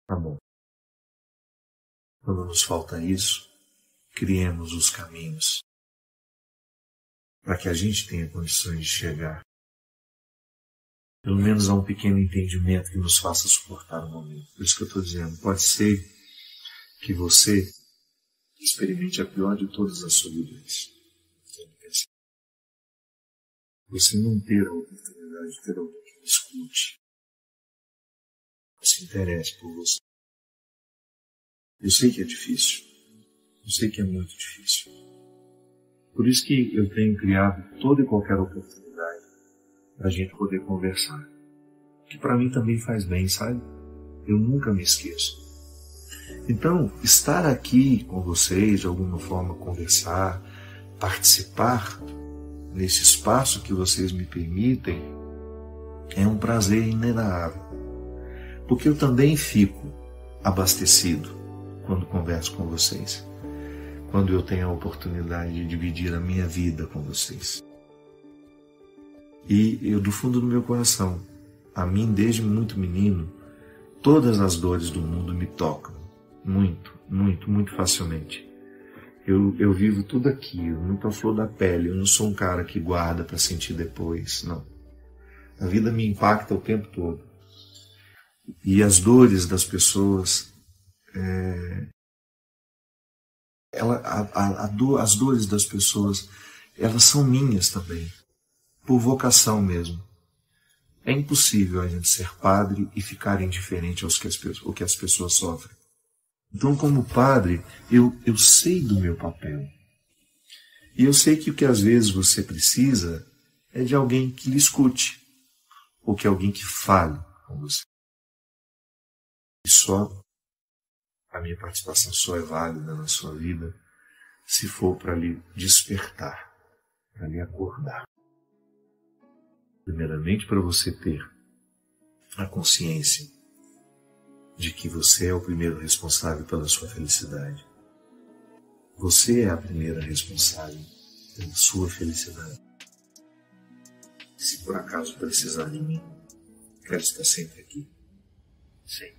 E: Tá bom. Quando nos falta isso, criemos os caminhos para que a gente tenha condições de chegar, pelo menos a um pequeno entendimento que nos faça suportar o momento. Por isso que eu estou dizendo, pode ser que você experimente a pior de todas as solidões. Você não ter a oportunidade de ter alguém que escute, que se interesse por você. Eu sei que é difícil. Eu sei que é muito difícil. Por isso que eu tenho criado toda e qualquer oportunidade para a gente poder conversar. Que para mim também faz bem, sabe? Eu nunca me esqueço. Então, estar aqui com vocês, de alguma forma conversar, participar nesse espaço que vocês me permitem, é um prazer inenarrável. Porque eu também fico abastecido quando converso com vocês. quando eu tenho a oportunidade de dividir a minha vida com vocês. E eu, do fundo do meu coração, a mim, desde muito menino, todas as dores do mundo me tocam. Muito, muito, muito facilmente. Eu vivo tudo aquilo, muito à flor da pele. Eu não sou um cara que guarda para sentir depois, não. A vida me impacta o tempo todo. E as dores das pessoas, as dores das pessoas, elas são minhas também, por vocação mesmo. É impossível a gente ser padre e ficar indiferente ao que as pessoas sofrem. Então, como padre, eu sei do meu papel. E eu sei que o que às vezes você precisa é de alguém que lhe escute, ou que alguém que fale com você. E a minha participação só é válida na sua vida se for para lhe despertar, para lhe acordar. Primeiramente, para você ter a consciência de que você é o primeiro responsável pela sua felicidade. Você é a primeira responsável pela sua felicidade. Se por acaso precisar de mim, quero estar sempre aqui. Sim.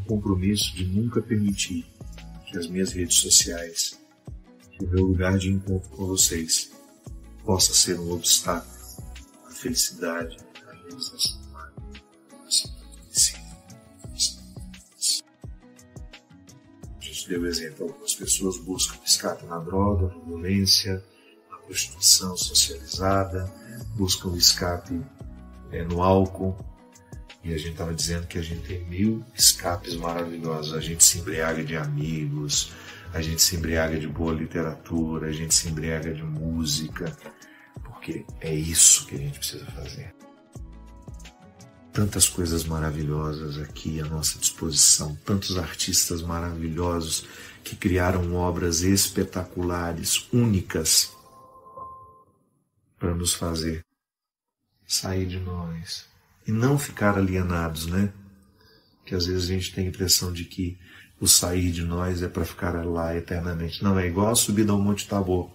E: Compromisso de nunca permitir que as minhas redes sociais, que o meu lugar de encontro com vocês, possa ser um obstáculo à felicidade, à realização humana. A gente deu exemplo, algumas pessoas buscam escape na droga, na violência, na prostituição socializada, buscam escape no álcool. E a gente estava dizendo que a gente tem 1000 escapes maravilhosos. A gente se embriaga de amigos, a gente se embriaga de boa literatura, a gente se embriaga de música, porque é isso que a gente precisa fazer. Tantas coisas maravilhosas aqui à nossa disposição, tantos artistas maravilhosos que criaram obras espetaculares, únicas, para nos fazer sair de nós. E não ficar alienados, né? Que às vezes a gente tem a impressão de que o sair de nós é para ficar lá eternamente. Não, é igual a subida ao Monte Tabor,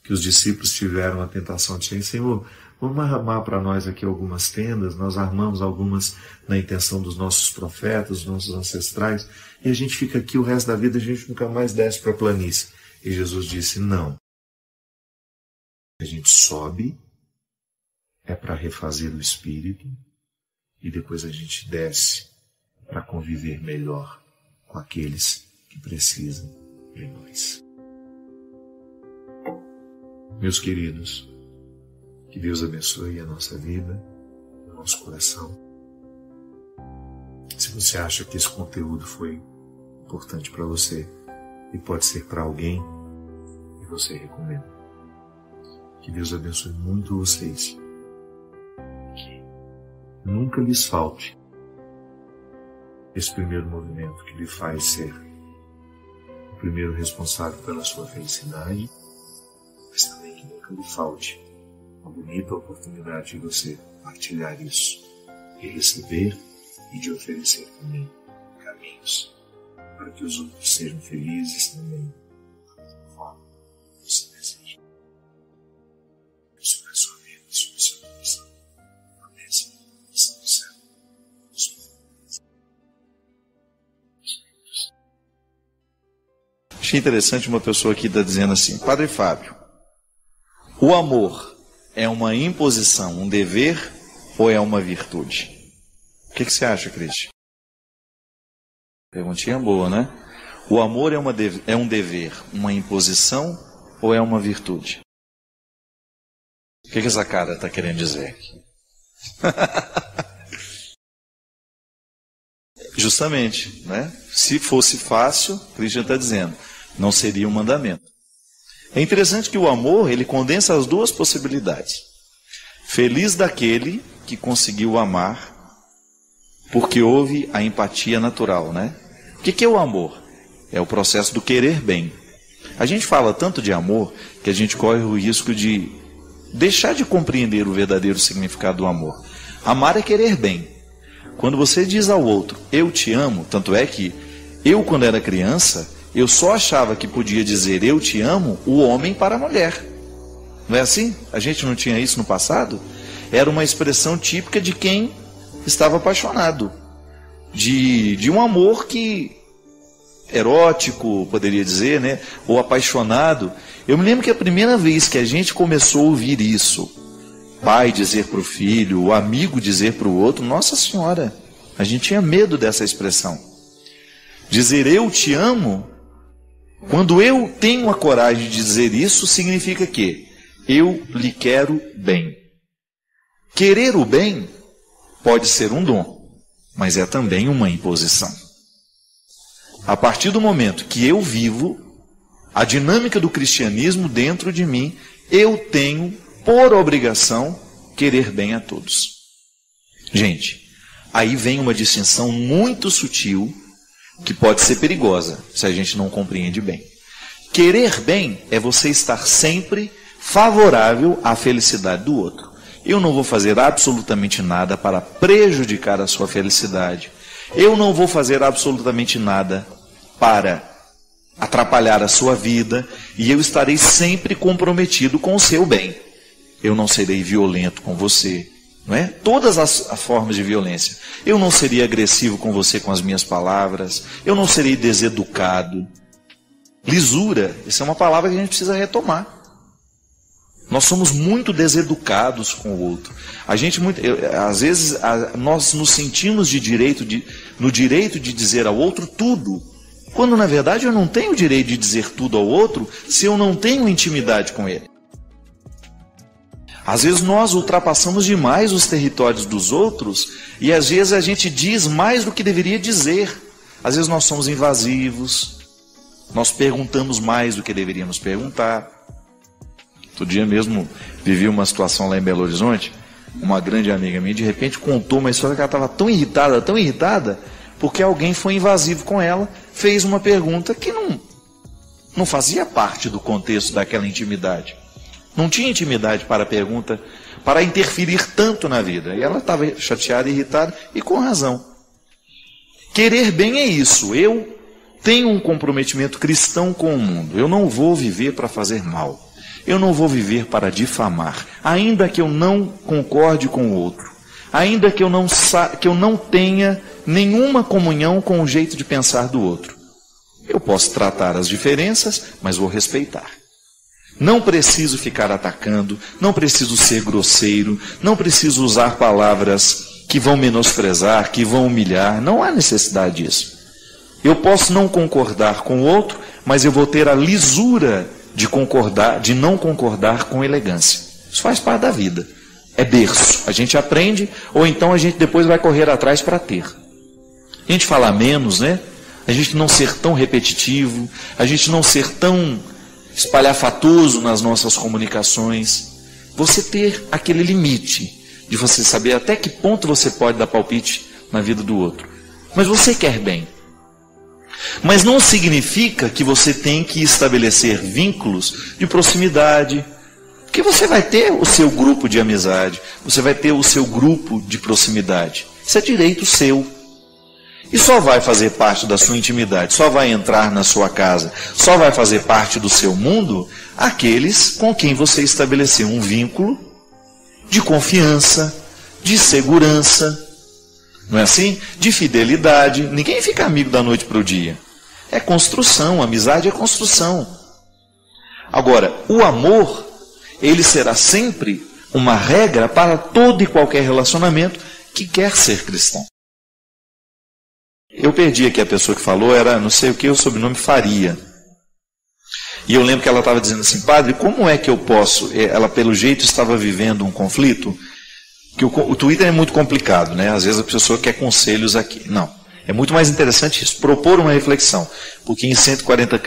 E: que os discípulos tiveram a tentação de dizer: Senhor, vamos armar para nós aqui algumas tendas. Nós armamos algumas na intenção dos nossos profetas, dos nossos ancestrais, e a gente fica aqui o resto da vida, a gente nunca mais desce para a planície. E Jesus disse: não. A gente sobe, é para refazer o espírito, e depois a gente desce para conviver melhor com aqueles que precisam de nós. Meus queridos, que Deus abençoe a nossa vida, o nosso coração. Se você acha que esse conteúdo foi importante para você e pode ser para alguém, e você recomenda. Que Deus abençoe muito vocês. Nunca lhes falte esse primeiro movimento que lhe faz ser o primeiro responsável pela sua felicidade, mas também que nunca lhe falte uma bonita oportunidade de você partilhar isso e receber e de oferecer também caminhos para que os outros sejam felizes também da mesma forma que você deseja. Sobre a sua vida, sobre o seu coração.
C: Achei interessante, uma pessoa aqui está dizendo assim: Padre Fábio, o amor é uma imposição, um dever ou é uma virtude? O que você acha, Cristian? Perguntinha boa, né? O amor é um dever, uma imposição ou é uma virtude? O que essa cara está querendo dizer? Justamente, né? Se fosse fácil, Cristian está dizendo, não seria um mandamento. É interessante que o amor, ele condensa as duas possibilidades. Feliz daquele que conseguiu amar, porque houve a empatia natural, né? O que é o amor? É o processo do querer bem. A gente fala tanto de amor que a gente corre o risco de deixar de compreender o verdadeiro significado do amor. Amar é querer bem. Quando você diz ao outro, eu te amo, tanto é que eu, quando era criança, Eu só achava que podia dizer eu te amo o homem para a mulher. Não é assim? A gente não tinha isso no passado? Era uma expressão típica de quem estava apaixonado. De um amor que erótico, poderia dizer, né? Ou apaixonado. Eu me lembro que a primeira vez que a gente começou a ouvir isso, pai dizer para o filho, o amigo dizer para o outro, Nossa Senhora, a gente tinha medo dessa expressão. Dizer eu te amo, quando eu tenho a coragem de dizer isso, significa que eu lhe quero bem. Querer o bem pode ser um dom, mas é também uma imposição. A partir do momento que eu vivo a dinâmica do cristianismo dentro de mim, eu tenho, por obrigação, querer bem a todos. Gente, aí vem uma distinção muito sutil, que pode ser perigosa, se a gente não compreende bem. Querer bem é você estar sempre favorável à felicidade do outro. Eu não vou fazer absolutamente nada para prejudicar a sua felicidade. Eu não vou fazer absolutamente nada para atrapalhar a sua vida, e eu estarei sempre comprometido com o seu bem. Eu não serei violento com você, não é? Todas as formas de violência. Eu não serei agressivo com você com as minhas palavras, eu não serei deseducado. Lisura, essa é uma palavra que a gente precisa retomar. Nós somos muito deseducados com o outro. Às vezes, nós nos sentimos no direito de dizer ao outro tudo, quando na verdade eu não tenho o direito de dizer tudo ao outro se eu não tenho intimidade com ele. Às vezes nós ultrapassamos demais os territórios dos outros e às vezes a gente diz mais do que deveria dizer. Às vezes nós somos invasivos, nós perguntamos mais do que deveríamos perguntar. Outro dia mesmo vivi uma situação lá em Belo Horizonte, uma grande amiga minha de repente contou uma história que ela estava tão irritada, porque alguém foi invasivo com ela, fez uma pergunta que não fazia parte do contexto daquela intimidade. Não tinha intimidade para a pergunta, para interferir tanto na vida. E ela estava chateada, irritada, e com razão. Querer bem é isso. Eu tenho um comprometimento cristão com o mundo. Eu não vou viver para fazer mal. Eu não vou viver para difamar. Ainda que eu não concorde com o outro. Ainda que eu não tenha nenhuma comunhão com o jeito de pensar do outro. Eu posso tratar as diferenças, mas vou respeitar. Não preciso ficar atacando, não preciso ser grosseiro, não preciso usar palavras que vão menosprezar, que vão humilhar. Não há necessidade disso. Eu posso não concordar com o outro, mas eu vou ter a lisura de não concordar com elegância. Isso faz parte da vida. É berço. A gente aprende, ou então a gente depois vai correr atrás para ter. A gente falar menos, né? A gente não ser tão repetitivo, a gente não ser tão espalhafatoso nas nossas comunicações. Você ter aquele limite de você saber até que ponto você pode dar palpite na vida do outro. Mas você quer bem. Mas não significa que você tem que estabelecer vínculos de proximidade, porque você vai ter o seu grupo de amizade, você vai ter o seu grupo de proximidade. Isso é direito seu. E só vai fazer parte da sua intimidade, só vai entrar na sua casa, só vai fazer parte do seu mundo aqueles com quem você estabeleceu um vínculo de confiança, de segurança, não é assim? De fidelidade. Ninguém fica amigo da noite para o dia. É construção, amizade é construção. Agora, o amor, ele será sempre uma regra para todo e qualquer relacionamento que quer ser cristão. Eu perdi aqui a pessoa que falou, era não sei o que, o sobrenome Faria. E eu lembro que ela estava dizendo assim, padre, como é que eu posso... Ela, pelo jeito, estava vivendo um conflito, que o Twitter é muito complicado, né? Às vezes a pessoa quer conselhos aqui. Não, é muito mais interessante isso, propor uma reflexão. Porque em 140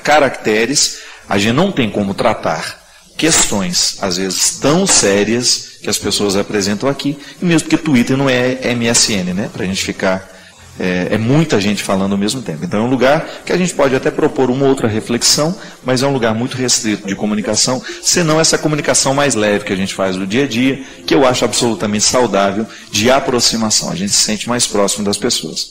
C: caracteres, a gente não tem como tratar questões, às vezes, tão sérias que as pessoas apresentam aqui, e mesmo porque Twitter não é MSN, né? Para a gente ficar... É muita gente falando ao mesmo tempo. Então é um lugar que a gente pode até propor uma outra reflexão, mas é um lugar muito restrito de comunicação, senão essa comunicação mais leve que a gente faz no dia a dia, que eu acho absolutamente saudável, de aproximação. A gente se sente mais próximo das pessoas.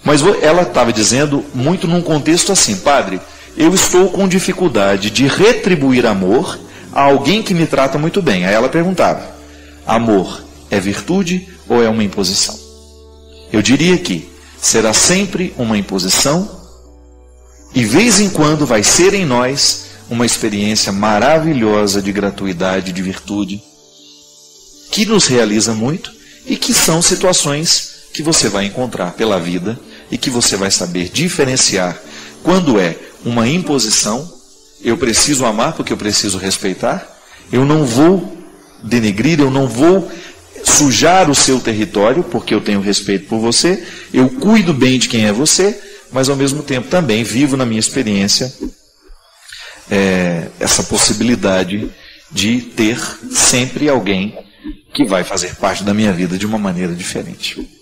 C: Mas ela estava dizendo muito num contexto assim: padre, eu estou com dificuldade de retribuir amor a alguém que me trata muito bem. Aí ela perguntava: amor é virtude ou é uma imposição? Eu diria que será sempre uma imposição, e vez em quando vai ser em nós uma experiência maravilhosa de gratuidade, de virtude, que nos realiza muito, e que são situações que você vai encontrar pela vida e que você vai saber diferenciar quando é uma imposição. Eu preciso amar porque eu preciso respeitar, eu não vou denegrir, eu não vou sujar o seu território porque eu tenho respeito por você, eu cuido bem de quem é você, mas ao mesmo tempo também vivo na minha experiência essa possibilidade de ter sempre alguém que vai fazer parte da minha vida de uma maneira diferente.